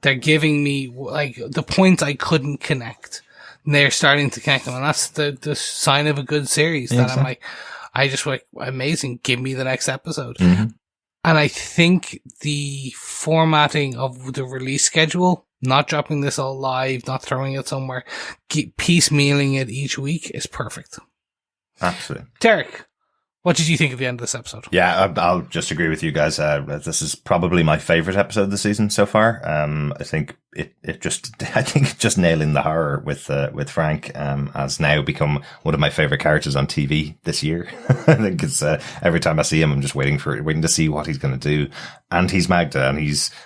Speaker 4: They're giving me like the points I couldn't connect. And they're starting to connect them. And that's the sign of a good series that I'm like, I just like, amazing. Give me the next episode. Mm-hmm. And I think the formatting of the release schedule, not dropping this all live, not throwing it somewhere, piecemealing it each week is perfect.
Speaker 1: Absolutely.
Speaker 4: Derek, what did you think of the end of this episode?
Speaker 1: Yeah, I'll just agree with you guys. This is probably my favorite episode of the season so far. I think just nailing the horror with Frank has now become one of my favorite characters on TV this year. I think it's every time I see him, I'm just waiting to see what he's going to do. And he's Magda, and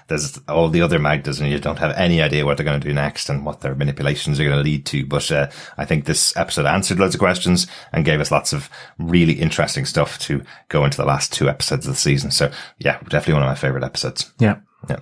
Speaker 1: there's all the other Magdas, and you don't have any idea what they're going to do next and what their manipulations are going to lead to. But I think this episode answered loads of questions and gave us lots of really interesting stuff to go into the last 2 episodes of the season. So yeah, definitely one of my favorite episodes.
Speaker 5: Yeah.
Speaker 1: Yeah.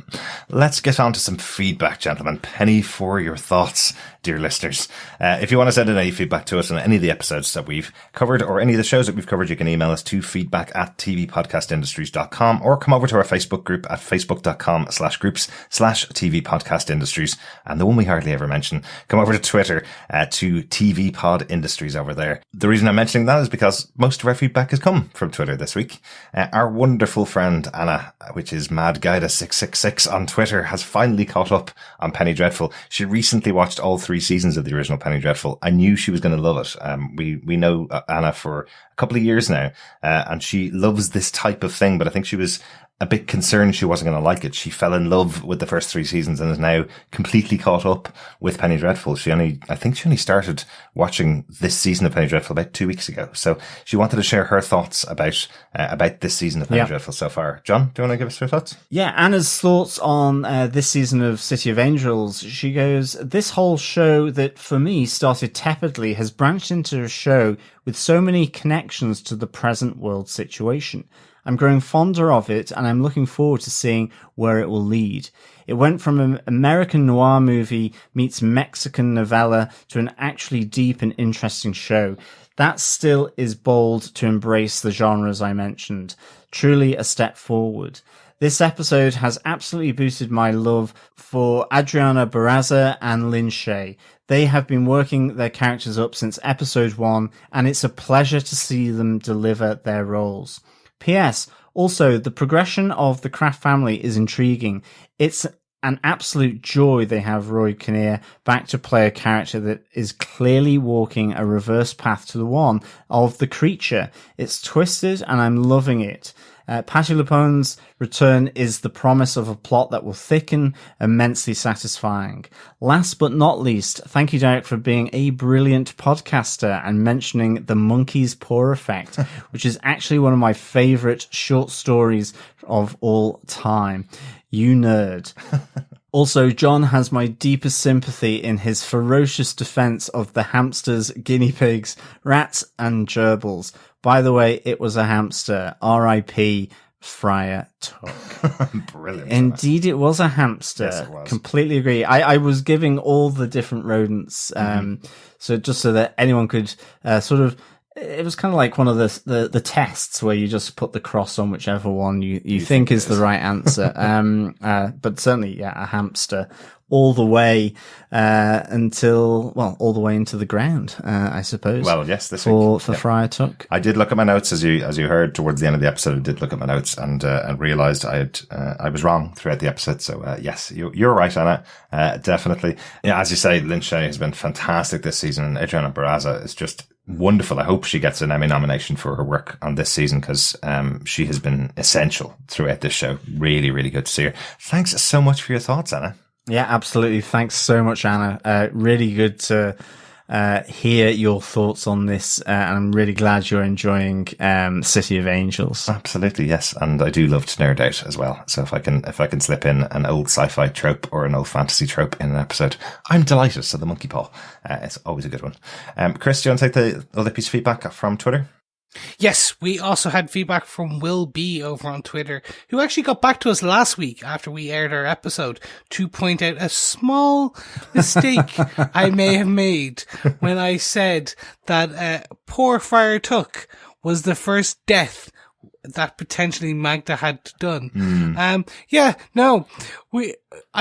Speaker 1: Let's get on to some feedback, gentlemen. Penny for your thoughts, dear listeners. If you want to send in any feedback to us on any of the episodes that we've covered or any of the shows that we've covered, you can email us to feedback@tvpodcastindustries.com or come over to our Facebook group at facebook.com/groups/tvpodcastindustries. And the one we hardly ever mention, come over to Twitter to tvpodindustries over there. The reason I'm mentioning that is because most of our feedback has come from Twitter this week. Our wonderful friend Anna, which is MadGuida666 on Twitter, has finally caught up on Penny Dreadful. She recently watched all 3 seasons of the original Penny Dreadful. I knew she was going to love it. We know Anna for a couple of years now, and she loves this type of thing, but I think she was a bit concerned she wasn't going to like it. She fell in love with the first 3 seasons and is now completely caught up with Penny Dreadful. I think she only started watching this season of Penny Dreadful about 2 weeks ago. So she wanted to share her thoughts about this season of Penny Dreadful so far. John, do you want to give us your thoughts?
Speaker 5: Yeah, Anna's thoughts on this season of City of Angels. She goes, this whole show that for me started tepidly has branched into a show with so many connections to the present world situation. I'm growing fonder of it, and I'm looking forward to seeing where it will lead. It went from an American noir movie meets Mexican novella to an actually deep and interesting show. That still is bold to embrace the genres I mentioned. Truly a step forward. This episode has absolutely boosted my love for Adriana Barraza and Lynn Shay. They have been working their characters up since episode 1, and it's a pleasure to see them deliver their roles. P.S. Also, the progression of the Craft family is intriguing. It's an absolute joy they have Rory Kinnear back to play a character that is clearly walking a reverse path to the one of the creature. It's twisted and I'm loving it. Patti LuPone's return is the promise of a plot that will thicken, immensely satisfying. Last but not least, thank you, Derek, for being a brilliant podcaster and mentioning the monkey's paw effect, which is actually one of my favorite short stories of all time. You nerd. Also, John has my deepest sympathy in his ferocious defense of the hamsters, guinea pigs, rats, and gerbils. By the way, it was a hamster. R.I.P. Friar Tuck.
Speaker 1: Brilliant.
Speaker 5: Indeed, it was a hamster.
Speaker 1: Yes, it was.
Speaker 5: Completely agree. I was giving all the different rodents, so just so that anyone could sort of It was kind of like one of the tests where you just put the cross on whichever one you think is the right answer. But certainly, yeah, a hamster all the way all the way into the ground, I suppose.
Speaker 1: Well, yes, this
Speaker 5: for
Speaker 1: week.
Speaker 5: Friar Tuck.
Speaker 1: I did look at my notes as you heard towards the end of the episode. I did look at my notes and realized I was wrong throughout the episode. So yes, you're right, Anna. Definitely. Yeah, as you say, Lynn Shay has been fantastic this season, and Adriana Barraza is just wonderful. I hope she gets an Emmy nomination for her work on this season, because she has been essential throughout this show. Really, really good to see her. Thanks so much for your thoughts, Anna.
Speaker 5: Yeah, absolutely. Thanks so much, Anna. Really good to hear your thoughts on this, and I'm really glad you're enjoying City of Angels.
Speaker 1: Absolutely, yes, and I do love to nerd out as well. So if I can slip in an old sci-fi trope or an old fantasy trope in an episode, I'm delighted. So the monkey paw, it's always a good one. Chris, do you want to take the other piece of feedback from Twitter?
Speaker 4: Yes, we also had feedback from Will B over on Twitter, who actually got back to us last week after we aired our episode to point out a small mistake I may have made when I said that poor Friar Tuck was the first death that potentially Magda had done. I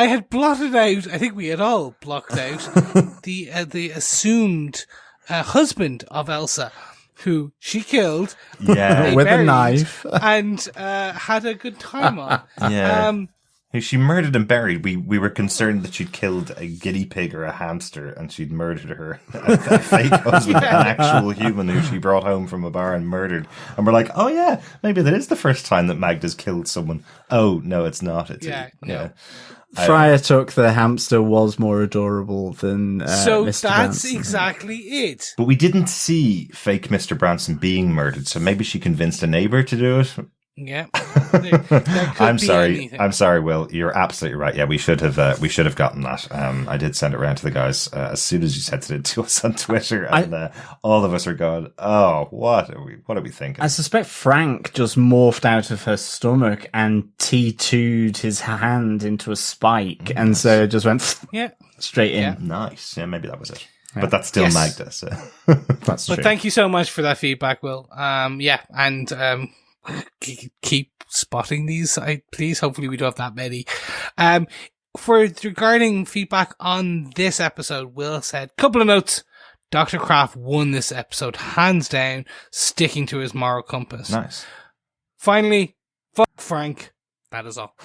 Speaker 4: had blotted out, I think we had all blocked out the assumed husband of Elsa, who she killed,
Speaker 5: with a knife,
Speaker 4: and had a good time on.
Speaker 1: Yeah. Who she murdered and buried. We were concerned that she'd killed a guinea pig or a hamster, and she'd murdered her a fake husband, an actual human who she brought home from a bar and murdered. And we're like, oh yeah, maybe that is the first time that Magda's killed someone. Oh no, it's not.
Speaker 4: No.
Speaker 5: Friar Tuck the hamster was more adorable than
Speaker 4: so
Speaker 5: Mr.
Speaker 4: that's
Speaker 5: Branson.
Speaker 4: exactly it.
Speaker 1: But we didn't see fake Mr. Branson being murdered, so maybe she convinced a neighbour to do it.
Speaker 4: Yeah. There
Speaker 1: I'm
Speaker 4: be
Speaker 1: sorry.
Speaker 4: anything.
Speaker 1: I'm sorry, Will. You're absolutely right. Yeah, we should have gotten that. I did send it around to the guys as soon as you sent it to us on Twitter, and all of us are going, "Oh, what are we thinking?"
Speaker 5: I suspect Frank just morphed out of her stomach and T2'd his hand into a spike, and so it just went straight in.
Speaker 4: Yeah.
Speaker 1: Nice. Yeah, maybe that was it. Yeah. But that's still Magda. So
Speaker 5: that's true.
Speaker 4: But thank you so much for that feedback, Will. Keep spotting these, please. Hopefully we don't have that many. Regarding feedback on this episode, Will said, couple of notes. Dr. Craft won this episode, hands down, sticking to his moral compass.
Speaker 1: Nice.
Speaker 4: Finally, fuck Frank. That is all.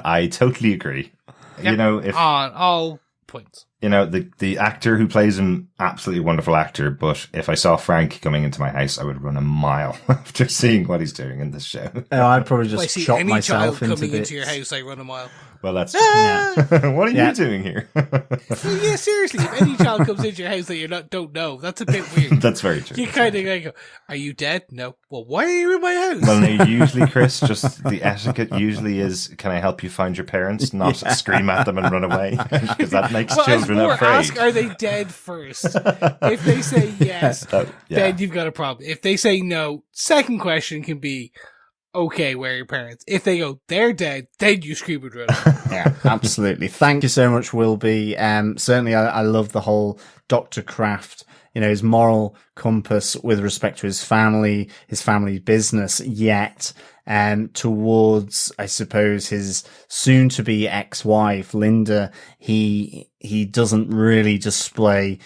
Speaker 1: I totally agree.
Speaker 4: Yep.
Speaker 1: You know, if
Speaker 4: on all points.
Speaker 1: You know, the actor who plays him, absolutely wonderful actor, but if I saw Frank coming into my house, I would run a mile after seeing what he's doing in this show.
Speaker 5: I'd probably just chop
Speaker 4: any
Speaker 5: myself
Speaker 4: child
Speaker 5: into
Speaker 4: coming
Speaker 5: bits.
Speaker 4: into your house, I run a mile.
Speaker 1: Well, that's what are you doing here?
Speaker 4: Yeah, seriously, if any child comes into your house that you don't know, that's a bit weird.
Speaker 1: That's very true.
Speaker 4: You kind of go, are you dead? No. Well, why are you in my house?
Speaker 1: Well, no, usually, Chris, just the etiquette usually is, can I help you find your parents? Not scream at them and run away, because that makes children afraid.
Speaker 4: Ask, are they dead first? If they say yes, then you've got a problem. If they say no, second question can be, okay, where are your parents? If they go, they're dead, then you scream and run.
Speaker 5: Yeah, absolutely. Thank you so much, Wilby. Certainly, I love the whole Dr. Craft, his moral compass with respect to his family business, yet towards, I suppose, his soon-to-be ex-wife, Linda, he doesn't really display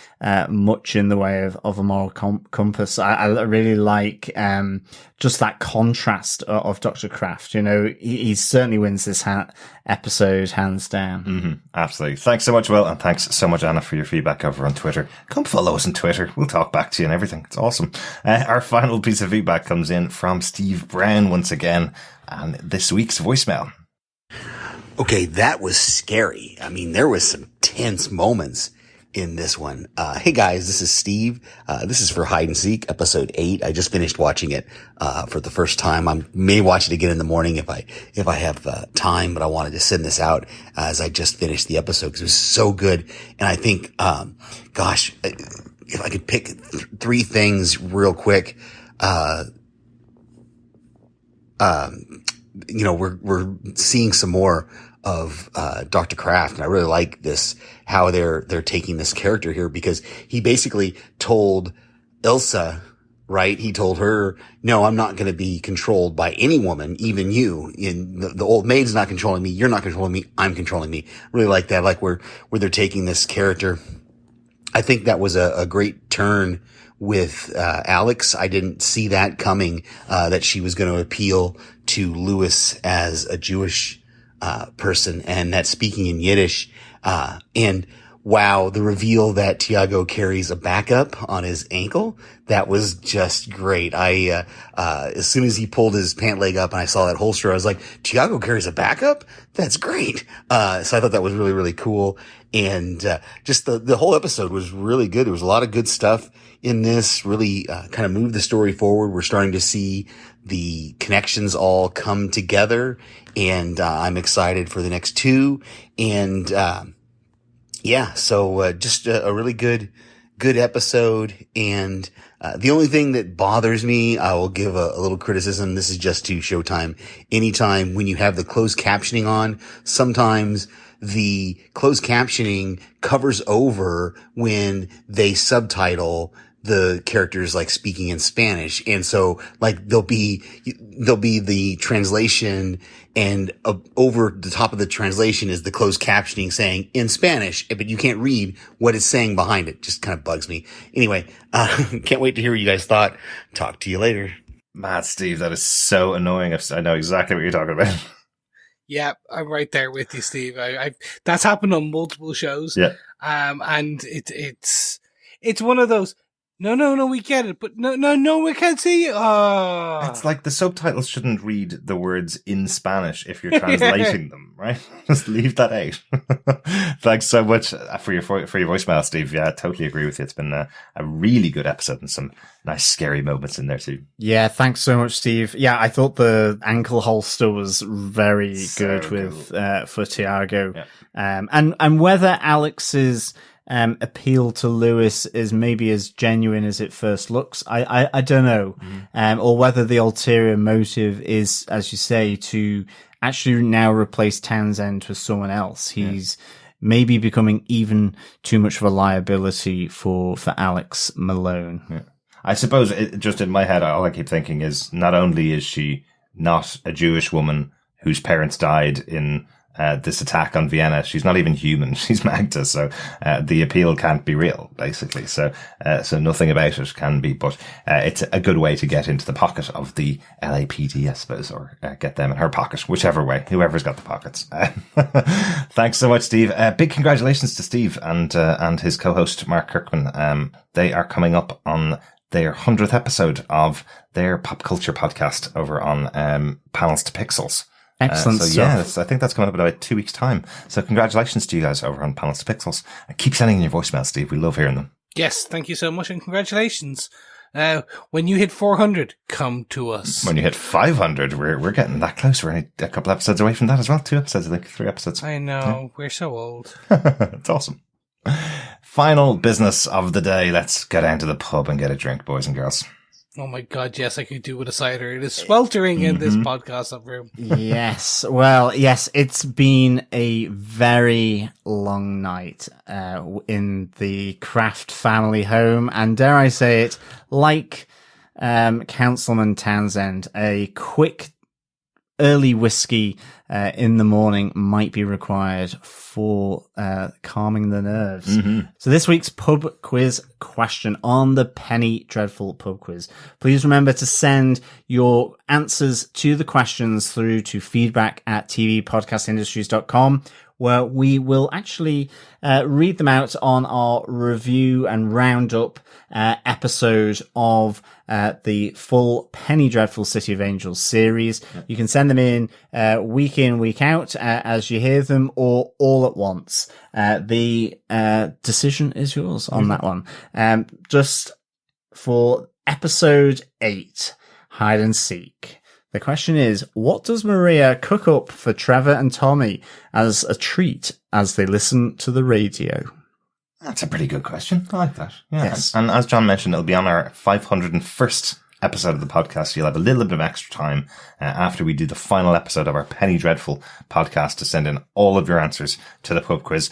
Speaker 5: much in the way of a moral compass. I really like just that contrast of Dr. Craft. He certainly wins this episode hands down.
Speaker 1: Mm-hmm. Absolutely. Thanks so much, Will, and thanks so much, Anna, for your feedback over on Twitter. Come follow us on Twitter. We'll talk back to you and everything. It's awesome. Our final piece of feedback comes in from Steve Brown once again, and this week's voicemail.
Speaker 6: Okay, that was scary. I mean, there was some tense moments in this one. Hey guys, this is Steve. This is for Hide and Seek, episode 8. I just finished watching it, for the first time. I may watch it again in the morning if I have, time, but I wanted to send this out as I just finished the episode because it was so good. And I think, if I could pick 3 things real quick, we're seeing some more of Dr. Craft, and I really like this, how they're taking this character here, because he basically told Elsa, right? He told her, no, I'm not going to be controlled by any woman, even you. The old maid's not controlling me. You're not controlling me. I'm controlling me. Really like that. Like where they're taking this character. I think that was a great turn with Alex. I didn't see that coming, that she was going to appeal to Lewis as a Jewish person, and that speaking in Yiddish. And wow, the reveal that Tiago carries a backup on his ankle, that was just great. As soon as he pulled his pant leg up and I saw that holster, I was like, Tiago carries a backup? That's great. So I thought that was really, really cool. And, just the whole episode was really good. There was a lot of good stuff in this, really, kind of moved the story forward. We're starting to see the connections all come together, and, I'm excited for the next two. And, yeah, so, just a really good episode. And, the only thing that bothers me, I will give a little criticism. This is just to Showtime. Anytime when you have the closed captioning on, sometimes the closed captioning covers over when they subtitle the characters like speaking in Spanish. And so like there'll be the translation, and over the top of the translation is the closed captioning saying in Spanish, but you can't read what it's saying behind it. Just kind of bugs me. Anyway, can't wait to hear what you guys thought. Talk to you later.
Speaker 1: Mad Steve, that is so annoying. I know exactly what you're talking about.
Speaker 4: Yeah, I'm right there with you, Steve. That's happened on multiple shows.
Speaker 1: Yeah.
Speaker 4: And it's one of those, no, we get it, but no, we can't see it. Oh.
Speaker 1: It's like the subtitles shouldn't read the words in Spanish if you're translating them, right? Just leave that out. Thanks so much for your voicemail, Steve. Yeah, I totally agree with you. It's been a really good episode and some nice scary moments in there too.
Speaker 5: Yeah, thanks so much, Steve. Yeah, I thought the ankle holster was very good with for Tiago. Yeah. And whether Alex's appeal to Lewis is maybe as genuine as it first looks, I don't know. Or whether the ulterior motive is, as you say, to actually now replace Townsend with someone else. He's maybe becoming even too much of a liability for Alex Malone.
Speaker 1: Yeah. I suppose just in my head, all I keep thinking is not only is she not a Jewish woman whose parents died in this attack on Vienna, she's not even human. She's Magda, so the appeal can't be real, basically. So nothing about it can be. But it's a good way to get into the pocket of the LAPD, I suppose, or get them in her pocket, whichever way, whoever's got the pockets. Thanks so much, Steve. Big congratulations to Steve and his co-host Mark Kirkman. They are coming up on their 100th episode of their pop culture podcast over on Panels to Pixels.
Speaker 5: Excellent stuff.
Speaker 1: I think that's coming up in about 2 weeks' time. So congratulations to you guys over on Panels to Pixels. Keep sending in your voicemails, Steve. We love hearing them.
Speaker 4: Yes, thank you so much, and congratulations. When you hit 400, come to us.
Speaker 1: When you hit 500, we're getting that close. We're only a couple episodes away from that as well. 2 episodes, I think. 3 episodes.
Speaker 4: I know. We're so old.
Speaker 1: It's awesome. Final business of the day. Let's get down to the pub and get a drink, boys and girls.
Speaker 4: Oh my God, yes, I could do with a cider. It is sweltering in this podcast room.
Speaker 5: Yes. Well, yes, it's been a very long night in the Craft family home. And dare I say it, like Councilman Townsend, a quick early whiskey in the morning might be required for calming the nerves. So this week's pub quiz question on the Penny Dreadful pub quiz. Please remember to send your answers to the questions through to feedback@tvpodcastindustries.com, where we will actually read them out on our review and roundup episode of the full Penny Dreadful City of Angels series. You can send them in, week out, as you hear them, or all at once. The decision is yours on that one. Just for episode 8, Hide and Seek. The question is, what does Maria cook up for Trevor and Tommy as a treat as they listen to the radio?
Speaker 1: That's a pretty good question. I like that. Yeah.
Speaker 5: Yes.
Speaker 1: And as John mentioned, it'll be on our 501st episode of the podcast, you'll have a little bit of extra time after we do the final episode of our Penny Dreadful podcast to send in all of your answers to the pub quiz.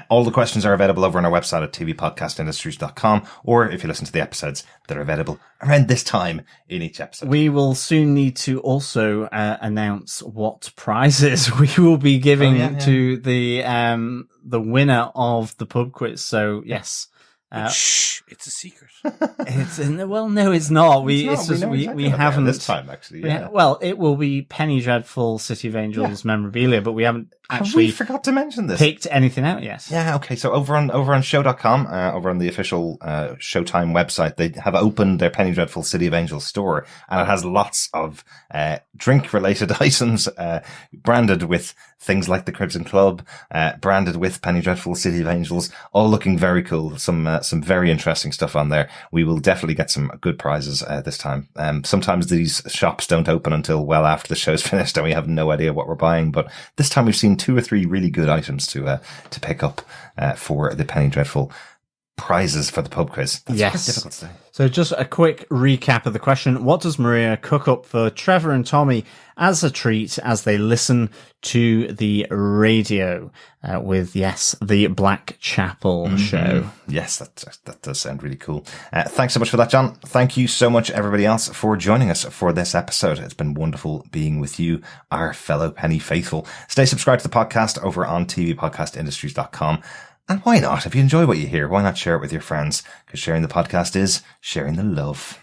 Speaker 1: All the questions are available over on our website at tvpodcastindustries.com, or if you listen to the episodes that are available around this time in each episode.
Speaker 5: We will soon need to also announce what prizes we will be giving to the winner of the pub quiz. So yes.
Speaker 4: Shh! It's a secret.
Speaker 5: No, it's not. We haven't
Speaker 1: this time actually. Yeah.
Speaker 5: Well, it will be Penny Dreadful City of Angels memorabilia, but we haven't
Speaker 1: we forgot to mention this.
Speaker 5: Picked anything out yet?
Speaker 1: Yeah. Okay. So over on show.com, over on the official Showtime website, they have opened their Penny Dreadful City of Angels store, and it has lots of drink related items branded with things like the Crimson Club, branded with Penny Dreadful City of Angels, all looking very cool. Some very interesting stuff on there. We will definitely get some good prizes this time. Sometimes these shops don't open until well after the show's finished and we have no idea what we're buying, but this time we've seen 2 or 3 really good items to pick up for the Penny Dreadful prizes for the pub quiz. That's quite difficult to say.
Speaker 5: So just a quick recap of the question. What does Maria cook up for Trevor and Tommy as a treat as they listen to the radio with, the Blackchapel show?
Speaker 1: Yes, that does sound really cool. Thanks so much for that, John. Thank you so much, everybody else, for joining us for this episode. It's been wonderful being with you, our fellow Penny faithful. Stay subscribed to the podcast over on tvpodcastindustries.com. And why not? If you enjoy what you hear, why not share it with your friends? Because sharing the podcast is sharing the love.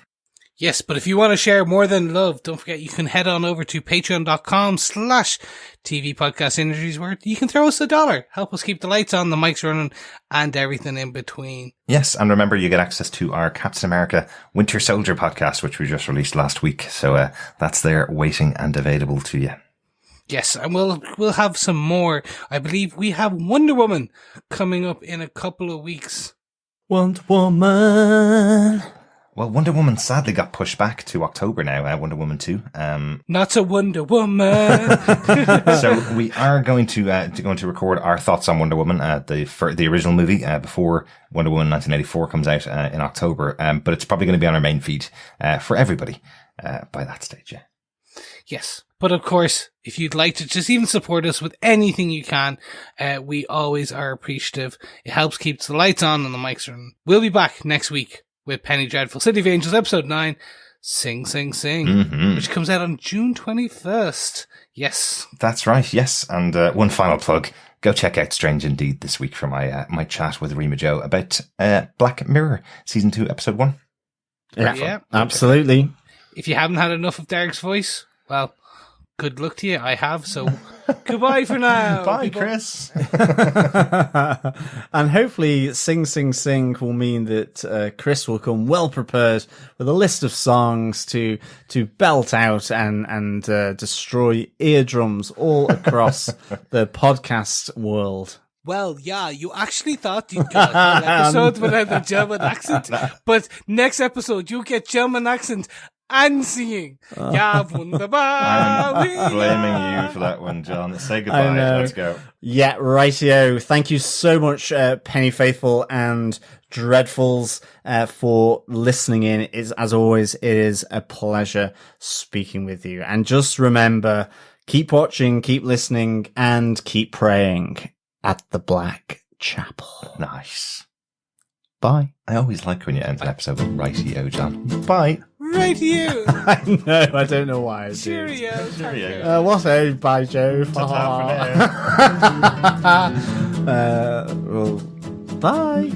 Speaker 4: Yes, but if you want to share more than love, don't forget you can head on over to patreon.com/tvpodcastindustries where you can throw us $1. Help us keep the lights on, the mics running, and everything in between.
Speaker 1: Yes, and remember you get access to our Captain America Winter Soldier podcast, which we just released last week. So that's there waiting and available to you.
Speaker 4: Yes, and we'll have some more. I believe we have Wonder Woman coming up in a couple of weeks.
Speaker 5: Wonder Woman.
Speaker 1: Well, Wonder Woman sadly got pushed back to October now, Wonder Woman 2.
Speaker 4: Not so Wonder Woman.
Speaker 1: So we are going to record our thoughts on Wonder Woman, the original movie, before Wonder Woman 1984 comes out in October. But it's probably going to be on our main feed for everybody by that stage, yeah.
Speaker 4: Yes. But of course, if you'd like to just even support us with anything you can, we always are appreciative. It helps keep the lights on and the mics running. We'll be back next week with Penny Dreadful City of Angels episode 9, Sing, Sing, Sing, which comes out on June 21st. Yes.
Speaker 1: That's right, yes. And one final plug. Go check out Strange Indeed this week for my chat with Rima Jo about Black Mirror Season 2, Episode 1.
Speaker 5: Yeah, absolutely.
Speaker 4: If you haven't had enough of Derek's voice, well, good luck to you. I have, so goodbye for now.
Speaker 1: Bye, people. Chris.
Speaker 5: And hopefully Sing, Sing, Sing will mean that Chris will come well prepared with a list of songs to belt out and destroy eardrums all across the podcast world.
Speaker 4: Well, yeah, you actually thought you'd get an episode without a German accent, but next episode you get German accent and singing. Ja, wunderbar.
Speaker 1: I'm blaming you for that one, John. Say goodbye. Let's go.
Speaker 5: Yeah, rightio. Thank you so much, Penny Faithful and Dreadfuls, for listening in. As always, it is a pleasure speaking with you. And just remember, keep watching, keep listening, and keep praying at the Blackchapel.
Speaker 1: Nice.
Speaker 5: Bye.
Speaker 1: I always like when you end an episode with rightio, John. Bye.
Speaker 4: Right here.
Speaker 5: I know. I don't know why.
Speaker 4: Cheerio.
Speaker 1: Cheerio.
Speaker 5: What a bye, Joe.
Speaker 1: Ta-ta for now.
Speaker 5: Well, bye.